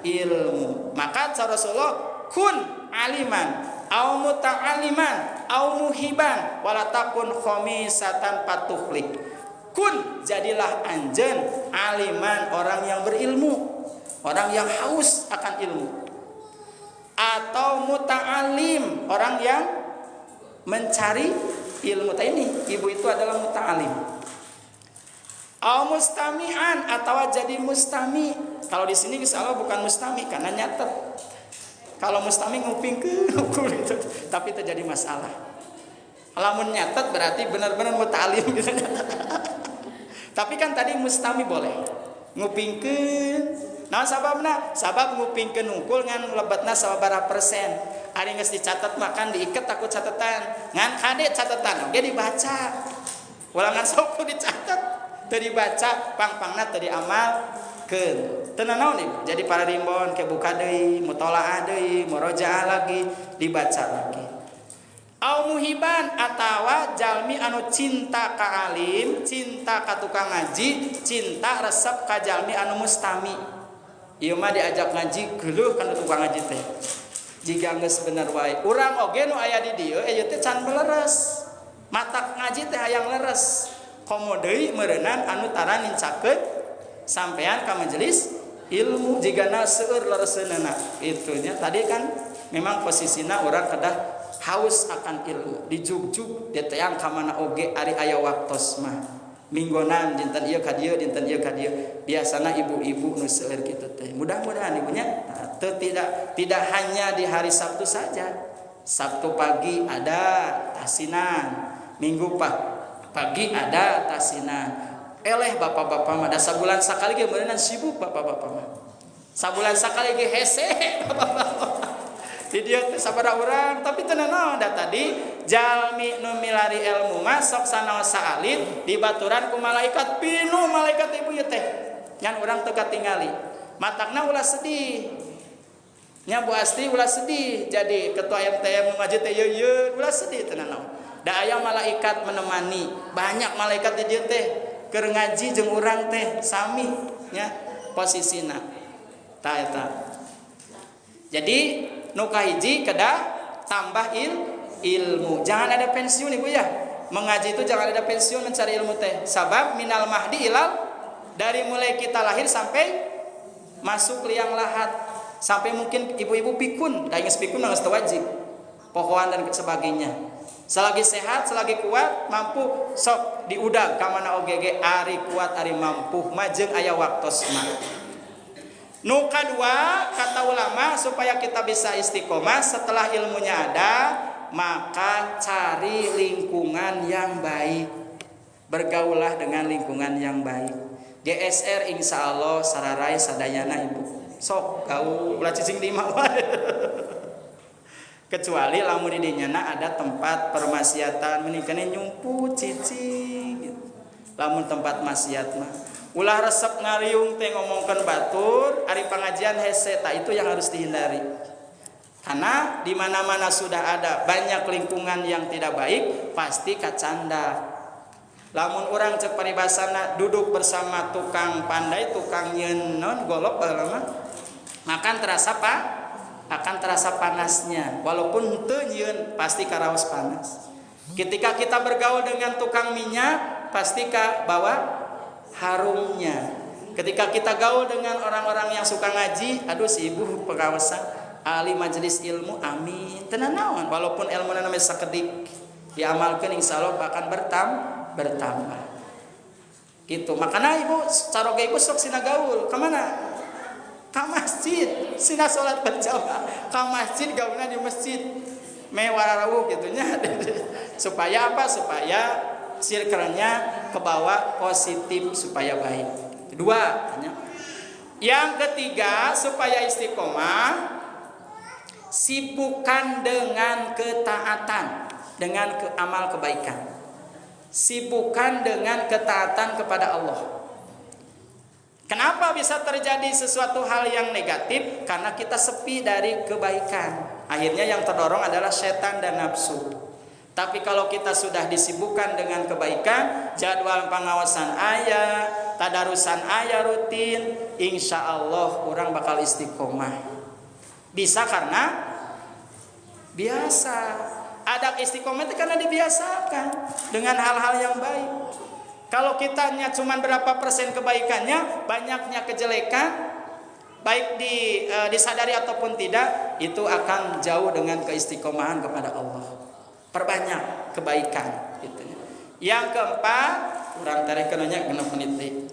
ilmu. Maka Rasulullah kun aliman au muta'aliman au muhiban wala takun khamisatan patuhlik. Kun, jadilah anjeun aliman, orang yang berilmu, orang yang haus akan ilmu, atau muta'alim, orang yang mencari ilmu. Ini ibu itu adalah muta'alim. Au mustami'an, atau jadi mustami. Kalau di sini insya Allah bukan mustami karena nyatet. Kalau mustami nguping ke gitu, tapi terjadi masalah. Lamun nyatet berarti benar-benar muta'alim gitu. Tapi kan tadi mustami boleh ngupingkeun. Naon sababna? Sabab ngupingkeun hungkul ngan lebetna sababaraha persen. Ari geus dicatet makan diiket takut catatan. Ngan kade catatan oge dibaca. Ulangan sok dicatet, teu dibaca, pang-pangna teu diamalkeun. Teu naon ieu? Jadi para rimbon ke buka deui, mutolaah deui, murojaah lagi, dibaca lagi. Au muhiban, atawa jalmi anu cinta ka alim, cinta ka tukang ngaji, cinta resep ka jalmi anu mustami. Ieu mah diajak ngaji geuleuh kana tukang ngaji teh. Jiga geus bener wae. Urang oge nu aya di dieu ieu teh can leres. Matak ngaji teh hayang leres. Komo deui meureunnan anu tara nincakeun sampean ka majelis ilmu jigana seueur lereseunana. Itunya tadi kan memang posisina urang kedah haus akan ilmu, dijuk-juk ditayang ka mana oge ari aya waktos mah. Minggonan dinten ieu ka dieu, dinten ieu ka dieu. Biasana ibu-ibu nu seueur kitu teh. Mudah-mudahan ibunya tidak hanya di hari Sabtu saja. Sabtu pagi ada tasinan, Minggu pagi ada tasinan. Eleh bapak-bapak mah da sabulan sakali ge meureunnan sibuk bapak-bapak mah. Sabulan sakali ge hese bapak-bapak. Di dia teh sabaraha urang tapi teu naon da tadi jalmi nu milari ilmu mah sok sanaosa alit dibaturan ku malaikat pinu malaikat ibu ieu teh ngan urang teu katingali matakna ulah sedih nya Bu Asti ulah sedih jadi ketua MTM ngaji teh yeuh ulah sedih teu naon da aya malaikat menemani banyak malaikat di dieu teh keur ngaji jeung urang teh sami nya posisina tah eta jadi nu kahiji kedah tambah ilmu. Jangan ada pensiun ibu ya. Mengaji itu jangan ada pensiun mencari ilmu teh. Sabab minal mahdi ilal, dari mulai kita lahir sampai masuk liang lahat, sampai mungkin ibu-ibu pikun, da geus pikun geus teu wajib. Pohoan dan sebagainya. Selagi sehat, selagi kuat, mampu sok diudag ka mana oge ge ari kuat ari mampu majeng aya waktos mah. Nu kadua kata ulama supaya kita bisa istiqomah setelah ilmunya ada maka cari lingkungan yang baik, bergaulah dengan lingkungan yang baik. GSR insya Allah sararai sadayana ibu sok gaul ulah cicing di imah kecuali lamun di dinyana ada tempat permaksiatan menikane nyumpu cicing gitu. Lamun tempat maksiat mah ulah resep ngariung teh ngomongkeun batur ari pangajian hese tah itu yang harus dihindari. Karena di mana-mana sudah ada banyak lingkungan yang tidak baik pasti kacanda. Lamun urang cek paribasana duduk bersama tukang pandai, tukang nyeun non golok baheula makan terasa akan terasa panasnya walaupun teu nyeun pasti karaos panas. Ketika kita bergaul dengan tukang minyak pasti ka bawa harumnya. Ketika kita gaul dengan orang-orang yang suka ngaji, aduh si ibu pengawasan ahli majelis ilmu, amin. Tenan naon walaupun ilmu namanya sakedik diamalkeun insyaallah bahkan bertambah. Gitu. Makanya ibu caroge ibu sok sina gaul. Ka mana? Ka masjid. Sina salat berjamaah. Ka masjid gaulna di masjid. Mewah rawuh gitu nya. Supaya apa? Supaya circle-nya ke bawah positif supaya baik. Kedua, yang ketiga supaya istiqomah sibukkan dengan ketaatan, dengan amal kebaikan. Sibukkan dengan ketaatan kepada Allah. Kenapa bisa terjadi sesuatu hal yang negatif? Karena kita sepi dari kebaikan. Akhirnya yang terdorong adalah setan dan nafsu. Tapi kalau kita sudah disibukkan dengan kebaikan, jadwal pengawasan ayah, tadarusan ayah rutin, insya Allah orang bakal istiqomah. Bisa karena Biasa. Ada istiqomah itu karena dibiasakan dengan hal-hal yang baik. Kalau kitanya cuma berapa persen kebaikannya, banyaknya kejelekan, baik disadari ataupun tidak, itu akan jauh dengan keistiqomahan kepada Allah. Perbanyak kebaikan gitu. Yang keempat, kurang tarik kenanya genep menit.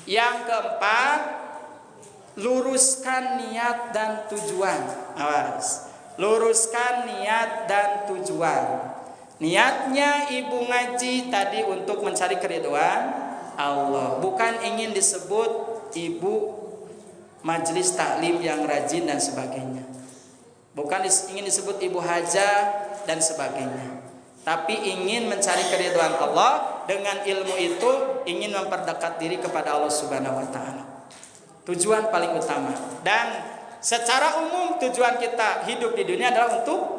Yang keempat, luruskan niat dan tujuan. Awas. Luruskan niat dan tujuan. Niatnya ibu ngaji tadi untuk mencari keridhaan Allah, bukan ingin disebut ibu majelis taklim yang rajin dan sebagainya. Bukan ingin disebut ibu hajah dan sebagainya. Tapi ingin mencari keridhaan Allah, dengan ilmu itu ingin memperdekat diri kepada Allah Subhanahu wa taala. Tujuan paling utama. Dan secara umum tujuan kita hidup di dunia adalah untuk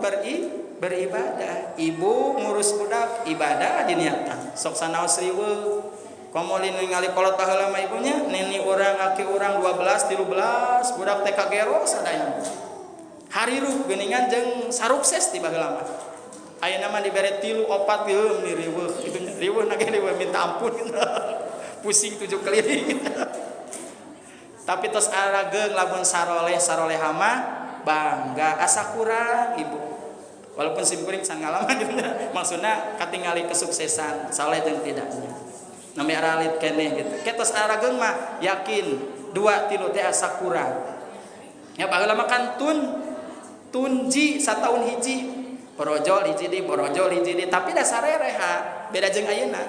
beribadah. Ibu ngurus budak, ibadah diniatan. Sok sanaos riweuh. Komo ningali kolot baheula mah ibunya, nini urang aki urang 12, 13, budak TK gero sadaya. Hariruh geuningan jeung sarukses di baheula mah. Ayeuna mah dibere 3, 4 yeuh ni riweuh. Ibunya riweuh na ge riweuh minta ampun. Pusing 7 keliling. Tapi tos arageng lamun saroleh hama bangga asa kurang ibu. Walaupun simkuring can ngalaman gitu. Maksudna katingali kesuksesan saleh jeung tidaknya. Nami aralit keneh gitu. Ketos arageng mah yakin 2 3 teh asa kurang. Ya baheula mah kan tunji sataun hiji. Borojol hiji di borojol hiji di tapi da sarereha beda jeung ayeuna.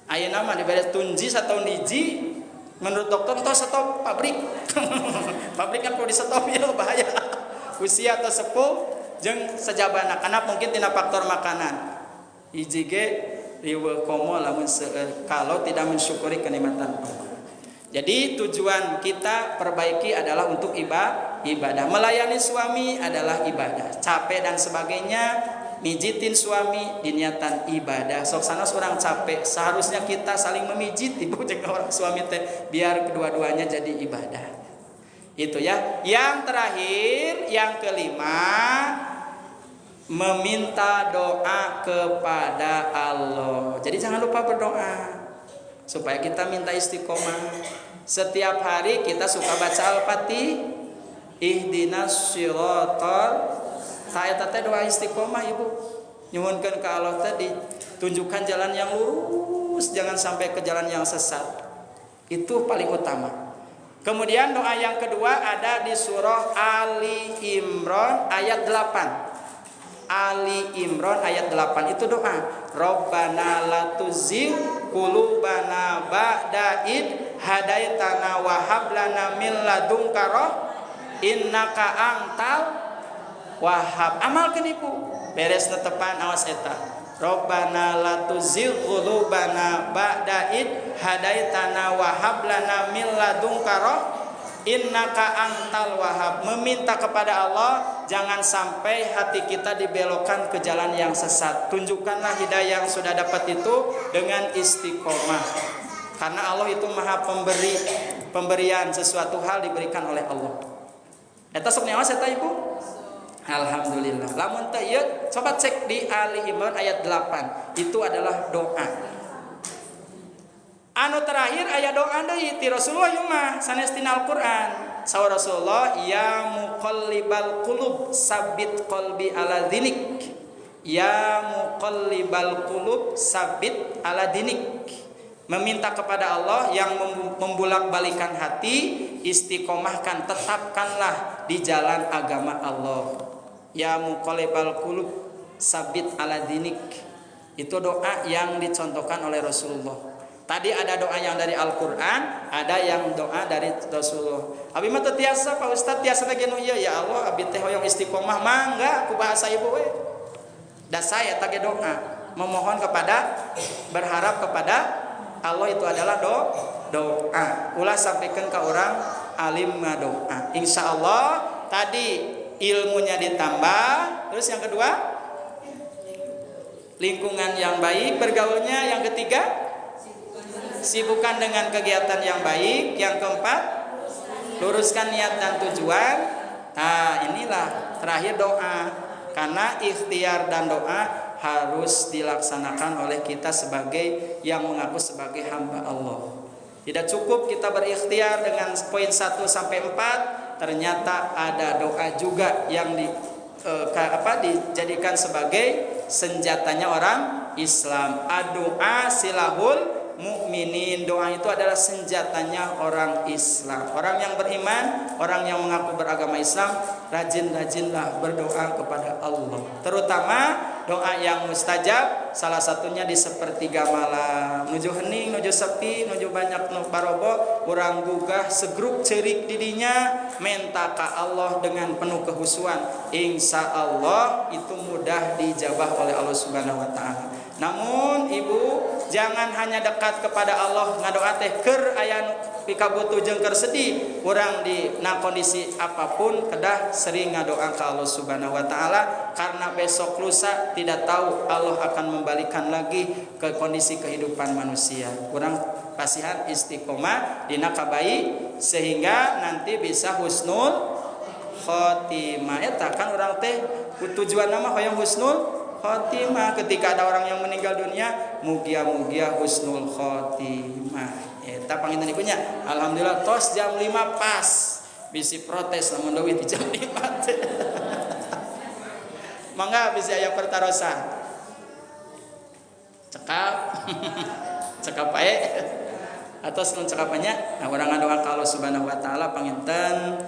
Ayeuna mah dibere tunji sataun hiji. Menurut dokter itu stop pabrik. Pabrik kan perlu di stop ya bahaya. Usia atau sepuh jeung sejabana karena mungkin tina faktor makanan. Hiji ge riweuh komo lamun kalau tidak mensyukuri kenikmatan Allah. Jadi tujuan kita perbaiki adalah untuk ibadah. Melayani suami adalah ibadah. Capek dan sebagainya, mijitin suami diniatan ibadah. Sok sanes orang capek, seharusnya kita saling memijit ibu jeung orang suami teh biar kedua-duanya jadi ibadah. Itu ya. Yang terakhir, yang kelima, meminta doa kepada Allah. Jadi jangan lupa berdoa supaya kita minta istiqomah. Setiap hari kita suka baca Al-Fatihah, ihdinas shiratal. Saya teh doa istiqomah ibu. Nyuhunkeun ka Allah tadi, tunjukkan jalan yang lurus, jangan sampai ke jalan yang sesat. Itu paling utama. Kemudian doa yang kedua ada di surah Ali Imran ayat 8. Ali Imran ayat 8 itu doa. Rabbana la tuzigh qulubana ba'da id hadaitana wa hab lana min ladunka innaka antal wahhab. Amalkeun ibu. Beres netepan awas eta. Rabbana la tuzigh qulubana ba'da id hadaitana wa hab lana min ladunka innaka antal wahhab. Meminta kepada Allah jangan sampai hati kita dibelokkan ke jalan yang sesat. Tunjukkanlah hidayah yang sudah dapat itu dengan istiqomah. Karena Allah itu Maha Pemberi. Pemberian sesuatu hal diberikan oleh Allah. Eta sok nyawa eta ibu? Alhamdulillah. Lamun teu ieu coba cek di Ali Imran ayat 8. Itu adalah doa. Anu terakhir aya doa deui ti Rasulullah ieu mah sanes tina Al-Qur'an. Saur Rasulullah, ya muqallibal qulub sabbit qalbi ala dinik. Ya muqallibal qulub sabbit ala dinik. Meminta kepada Allah yang membulak-balikan hati, istiqomahkan, tetapkanlah di jalan agama Allah. Ya muqallibal qulub sabbit ala dinik. Itu doa yang dicontohkan oleh Rasulullah. Tadi ada doa yang dari Al-Qur'an, ada yang doa dari Rasulullah. Abi mah teu tiasa Pak Ustaz tiasa teh nu ieu ya Allah abi teh hoyong istiqomah mangga ku bahasa ibu we. Da saya teh doa memohon kepada berharap kepada Allah itu adalah doa. Ulah sampaikan ke orang alim doa. Insyaallah tadi ilmunya ditambah. Terus yang kedua lingkungan yang baik bergaulnya. Yang ketiga sibukkan dengan kegiatan yang baik. Yang keempat luruskan niat dan tujuan. Nah inilah terakhir doa. Karena ikhtiar dan doa harus dilaksanakan oleh kita sebagai yang mengaku sebagai hamba Allah. Tidak cukup kita berikhtiar dengan poin 1 sampai 4, ternyata ada doa juga yang dijadikan sebagai senjatanya orang Islam. Doa silahul mukminin, doa itu adalah senjatanya orang Islam. Orang yang beriman, orang yang mengaku beragama Islam, rajin-rajinlah berdoa kepada Allah. Terutama doa yang mustajab, salah satunya di sepertiga malam. Nuju hening, nuju sepi, nuju banyak nu barobo, urang gugah segruk cerik didinya, minta ka Allah dengan penuh kehusuan. Insya Allah itu mudah dijabah oleh Allah Subhanahu wa taala. Namun ibu jangan hanya dekat kepada Allah ngadoa teh keur aya pikabutuh jeung keur sedih, urang di kondisi apapun kedah sering ngadoa ka Allah Subhanahu wa taala, karena besok lusa tidak tahu Allah akan membalikan lagi ke kondisi kehidupan manusia. Urang pasihan istiqomah dina kabaik sehingga nanti bisa husnul khotimah. Eta kan urang teh tujuan nama hoyong husnul khotimah. Ketika ada orang yang meninggal dunia, mugia-mugia husnul khotimah. Eta panginten ibunya. Alhamdulillah tos jam 5 pas. Bisi protes lamun leuwih di jam 5 teh. Mangga bisi aya pertarosan. Cekap. Cekap bae. Atos nu cekapannya, nah urang ngadoa ka Allah Subhanahu wa taala panginten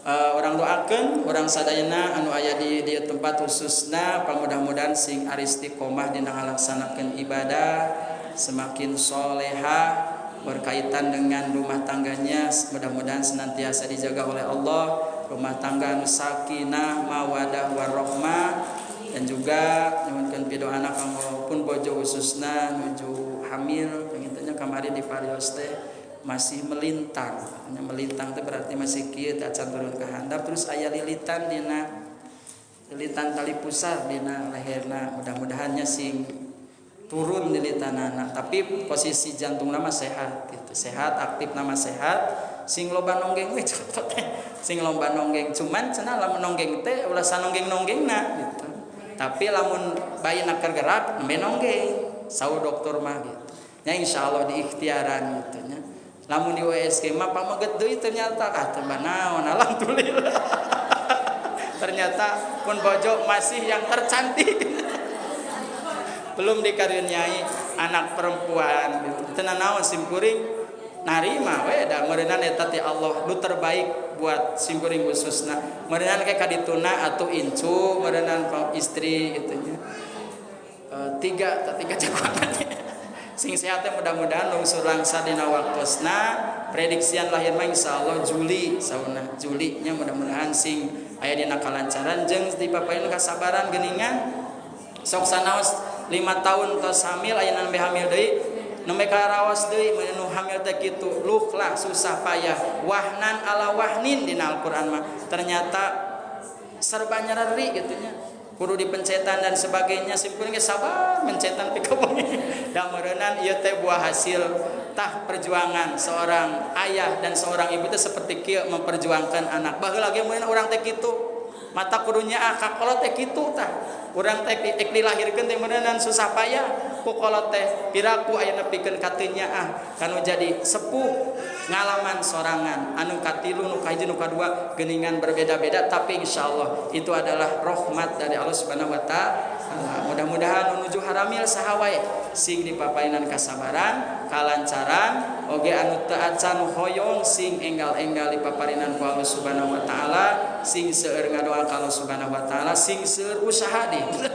orang doakeun urang sadayana anu aya di tempat khususna mudah-mudahan sing ari istiqomah dina ngalaksanakeun ibadah semakin soleha berkaitan dengan rumah tangganya, mudah-mudahan senantiasa dijaga oleh Allah, rumah tangga anu sakinah mawadah warahmah, dan juga nyuwunkeun pido anak kanggo bojo khususna nuju hamil pengintanya kamari di parios teh masih melintang. Melintang itu berarti masih kieu acan turun ke handap, terus aya lilitan tali pusar dina leherna. Mudah-mudahannya sing turun lilitanana, tapi posisi jantung nama sehat gitu. Sehat, aktif nama sehat. Sing loba nonggeng we sing loba nonggeng, cuman cenah lamun nonggeng teh ulah sanonggeng-nonggengna gitu. Tapi lamun bayi nak gerak nembe nonggeng, saur dokter mah gitu. Ya insyaallah diikhtiaran gitu nya. Lamun di USG mah pamaget deui ternyata teu naon, alhamdulillah. Ternyata pun bojo masih yang tercantik. Belum dikaruniai anak perempuan gitu. Teu naon simkuring narima we da meureunana eta ti Allah nu terbaik buat simkuring khususna. Meureunana ke kadituna atuh incu, meureunana istri gitu nya. Tiga jagoan. Sing sehat mudah-mudahan lungsur langsa dina waktosna, prediksian lahir mah insyaallah Juli sauna Juli nya mudah-mudahan sing aya dina kalancaran jeung dipapaeun kasabaran geuningan sok sanaos 5 tahun tos hamil aya nembe hamil deui nembe karaos deui mun hamil teh kitu luhlah susah payah wahnan ala wahnin dina Al-Qur'an mah ternyata serba nyarari gitu nya kudu dipencetan dan sebagainya simkuring ge sabar mencetan pikeungi da meureunana ieu teh buah hasil tah perjuangan seorang ayah dan seorang ibu teh seperti kieu memperjuangkan anak baheula ge mun urang teh kitu mata kudunya kakolot teh kitu tah urang teh ek dilahirkeun teh meureunana susah payah ku kolot teh piraku aya nepikeun ka teu nyaah kanu jadi sepuh ngalaman sorangan anu katilu nu kahiji nu kadua geuningan berbeda-beda tapi insyaallah itu adalah rahmat dari Allah Subhanahu wa taala. Mudah-mudahan menuju haramil saha wae sing dipapaenan kasabaran kalancaran oge anu teu acan hoyong sing enggal-enggal dipaparinan ku Allah Subhanahu wa taala sing seueur ngadoa ka Allah Subhanahu wa taala sing seueur usaha deui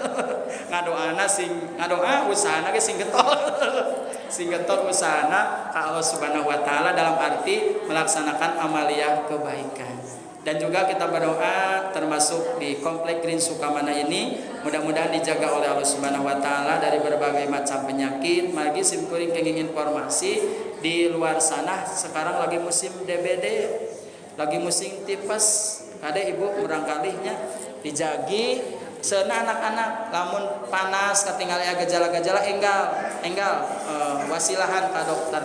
ngadoana sing ngadoa usahana ge sing getol sing getol usahana ka Allah Subhanahu wa taala dalam arti melaksanakan amaliyah kebaikan. Dan juga kita berdoa termasuk di komplek Green Sukamana ini mudah-mudahan dijaga oleh Allah Subhanahu wa taala dari berbagai macam penyakit. Margi simkuring kenging informasi di luar sana sekarang lagi musim DBD, lagi musim tipes. Kade ibu murangkalihnya dijagi seuna anak-anak lamun panas katinggal aya gejala-gejala enggal wasilahan ka dokter.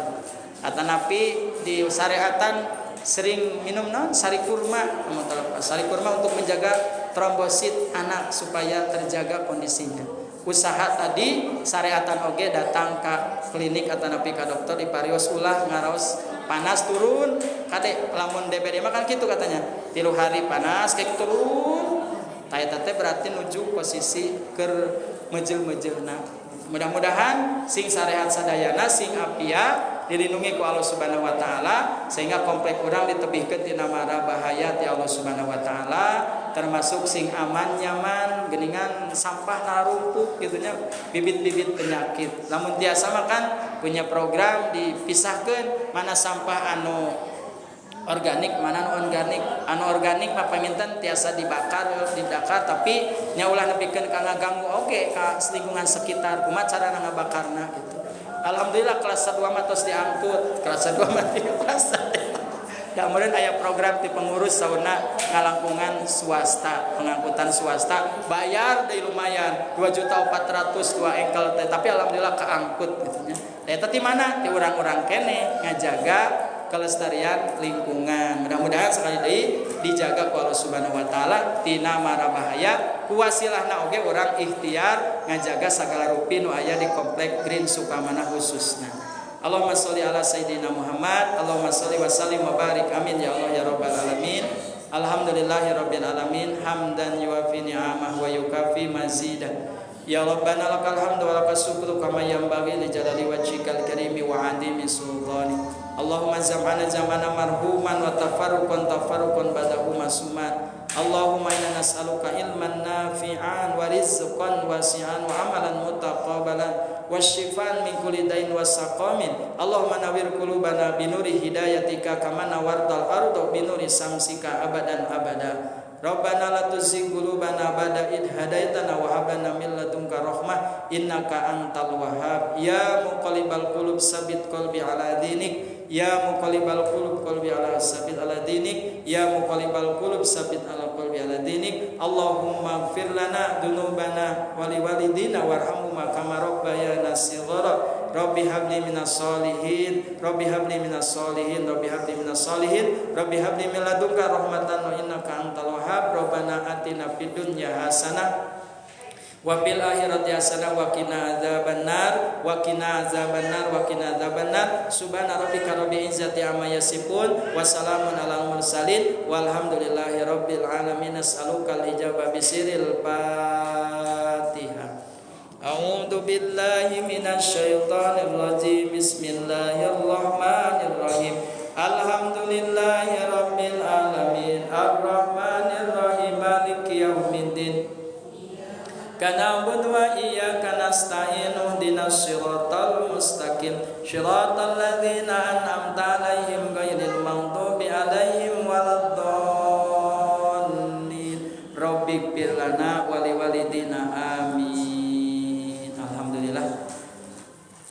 Atanapi di syariatan sering minum sari kurma untuk menjaga trombosit anak supaya terjaga kondisinya. Usaha tadi sareatan oge datang ke klinik atau napi ka dokter diparios ulah ngaraos panas turun kade lamun DBD mah kan gitu katanya 3 hari panas kayak turun eta teh berarti nuju posisi keur mejeul-mejeulna. Mudah-mudahan sing sarehat sadayana sing apia dilindungi ku Allah Subhanahu wa taala sehingga komplek urang ditebihkeun tina mara bahaya ti Allah Subhanahu wa taala termasuk sing aman nyaman geuningan sampah narumpuk gitu nya bibit-bibit penyakit. Lamun tiasa mah kan punya program dipisahkeun mana sampah anu organik mana anu organik. Anu organik mah paminten tiasa dibakar tapi nya ulah nepikeun ka ngaganggu oge ka lingkungan sekitar kumaha carana ngabakarna gitu. Alhamdulillah kelas 1 mah tos diangkut, kelas 2 mah tiasa. Kemudian aya program ti pengurus sauna ngalangkungan swasta, pengangkutan swasta, bayar deui lumayan 2.400.000 2 engkel teh, tapi alhamdulillah keangkut gitu nya. Eta ti mana? Ti urang-urang kene ngajaga kelestarian lingkungan. Mudah-mudahan sekali deui dijaga ku Allah Subhanahu wa taala tina mara bahaya. Ku wasilahna oge urang ikhtiar ngajaga sagala rupi nu aya di komplek Green Sukamana khususna. Allahumma sholli ala sayidina Muhammad. Allahumma sholli wa sallim wa barik. Amin ya Allah ya rabbal alamin. Alhamdulillahirabbil alamin hamdan yuwafi ni'amah wa yukafi mazidah. Ya Rabbana lakal hamdu wa lakal syukru kama yanbaghi li jalali wajhikal karimi wa 'azimi sultani. Allahumma zam'ana zamana marhuman wa tafarruqan badahu masuman. Allahumma inna nas'aluka ilman nafi'an wa rizqan wasi'an wa amalan mutaqabbalan wa syifaan min kulli dain wa saqamin. Allahumma nawwir qulubana binuri hidayatika kama nawartal arda binuri samsika abadan abada. Rabbana la tuzigh qulubana ba'da id hadaitana wa hab lana min ladunka rahmah innaka antal wahhab. Ya muqallibal qulub tsabbit qalbi ala dinik. Ya muqallibal qulub qalbi ala tsabbit ala dinik. Ya muqallibal qulub tsabbit ala qalbi ala dinik. Allahumma ighfir lana dzunubana wa liwalidina warhamhuma kama rabbayana shighara. Rabbi habli minas solihin. Rabbi habli minas solihin. Rabbi habli minas solihin. Rabbi habli min ladunka rahmatan wa innaka antal wahhab. Rabbana atina fid dunya hasanah wa fil akhirati hasanah wa qina adzabannar wa qina adzabannar wa qina adzabannar. Subhana rabbika rabbil izzati amma yasifun wa salamun alal mursalin walhamdulillahi rabbil alamin. As'alukal ijabah bisiril Fatihah. A'udzu billahi minasy syaithanir rajim. Bismillahirrahmanirrahim. Alhamdulillahi rabbil alamin arrahmanir rahim maliki yaumiddin. Kana na'budu wa iyyaka nasta'in ihdinas siratal mustaqim siratal ladzina an'amta 'alaihim ghairil maghdubi 'alaihim waladdallin. Rabbighfir lana wa liwalidina amin. Alhamdulillah.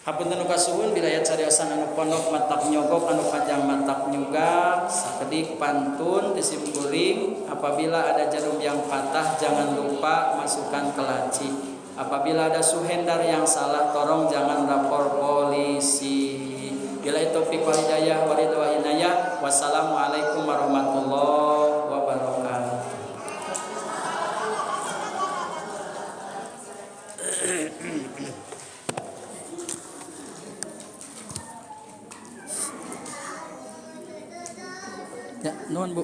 Hapunten kasuhun bidaya cariosan anu pondok matak nyogok anu panjang matak nyugak sakedik pantun disimkuring. Apabila ada jarum yang patah jangan lupa masukkan ke laci. Apabila ada suhendar yang salah tolong jangan lapor polisi. Bila itu taufiq wal hidayah wa ridwan inayah. Wassalamualaikum warahmatullahi wabarakatuh. Ya, nuhun Bu.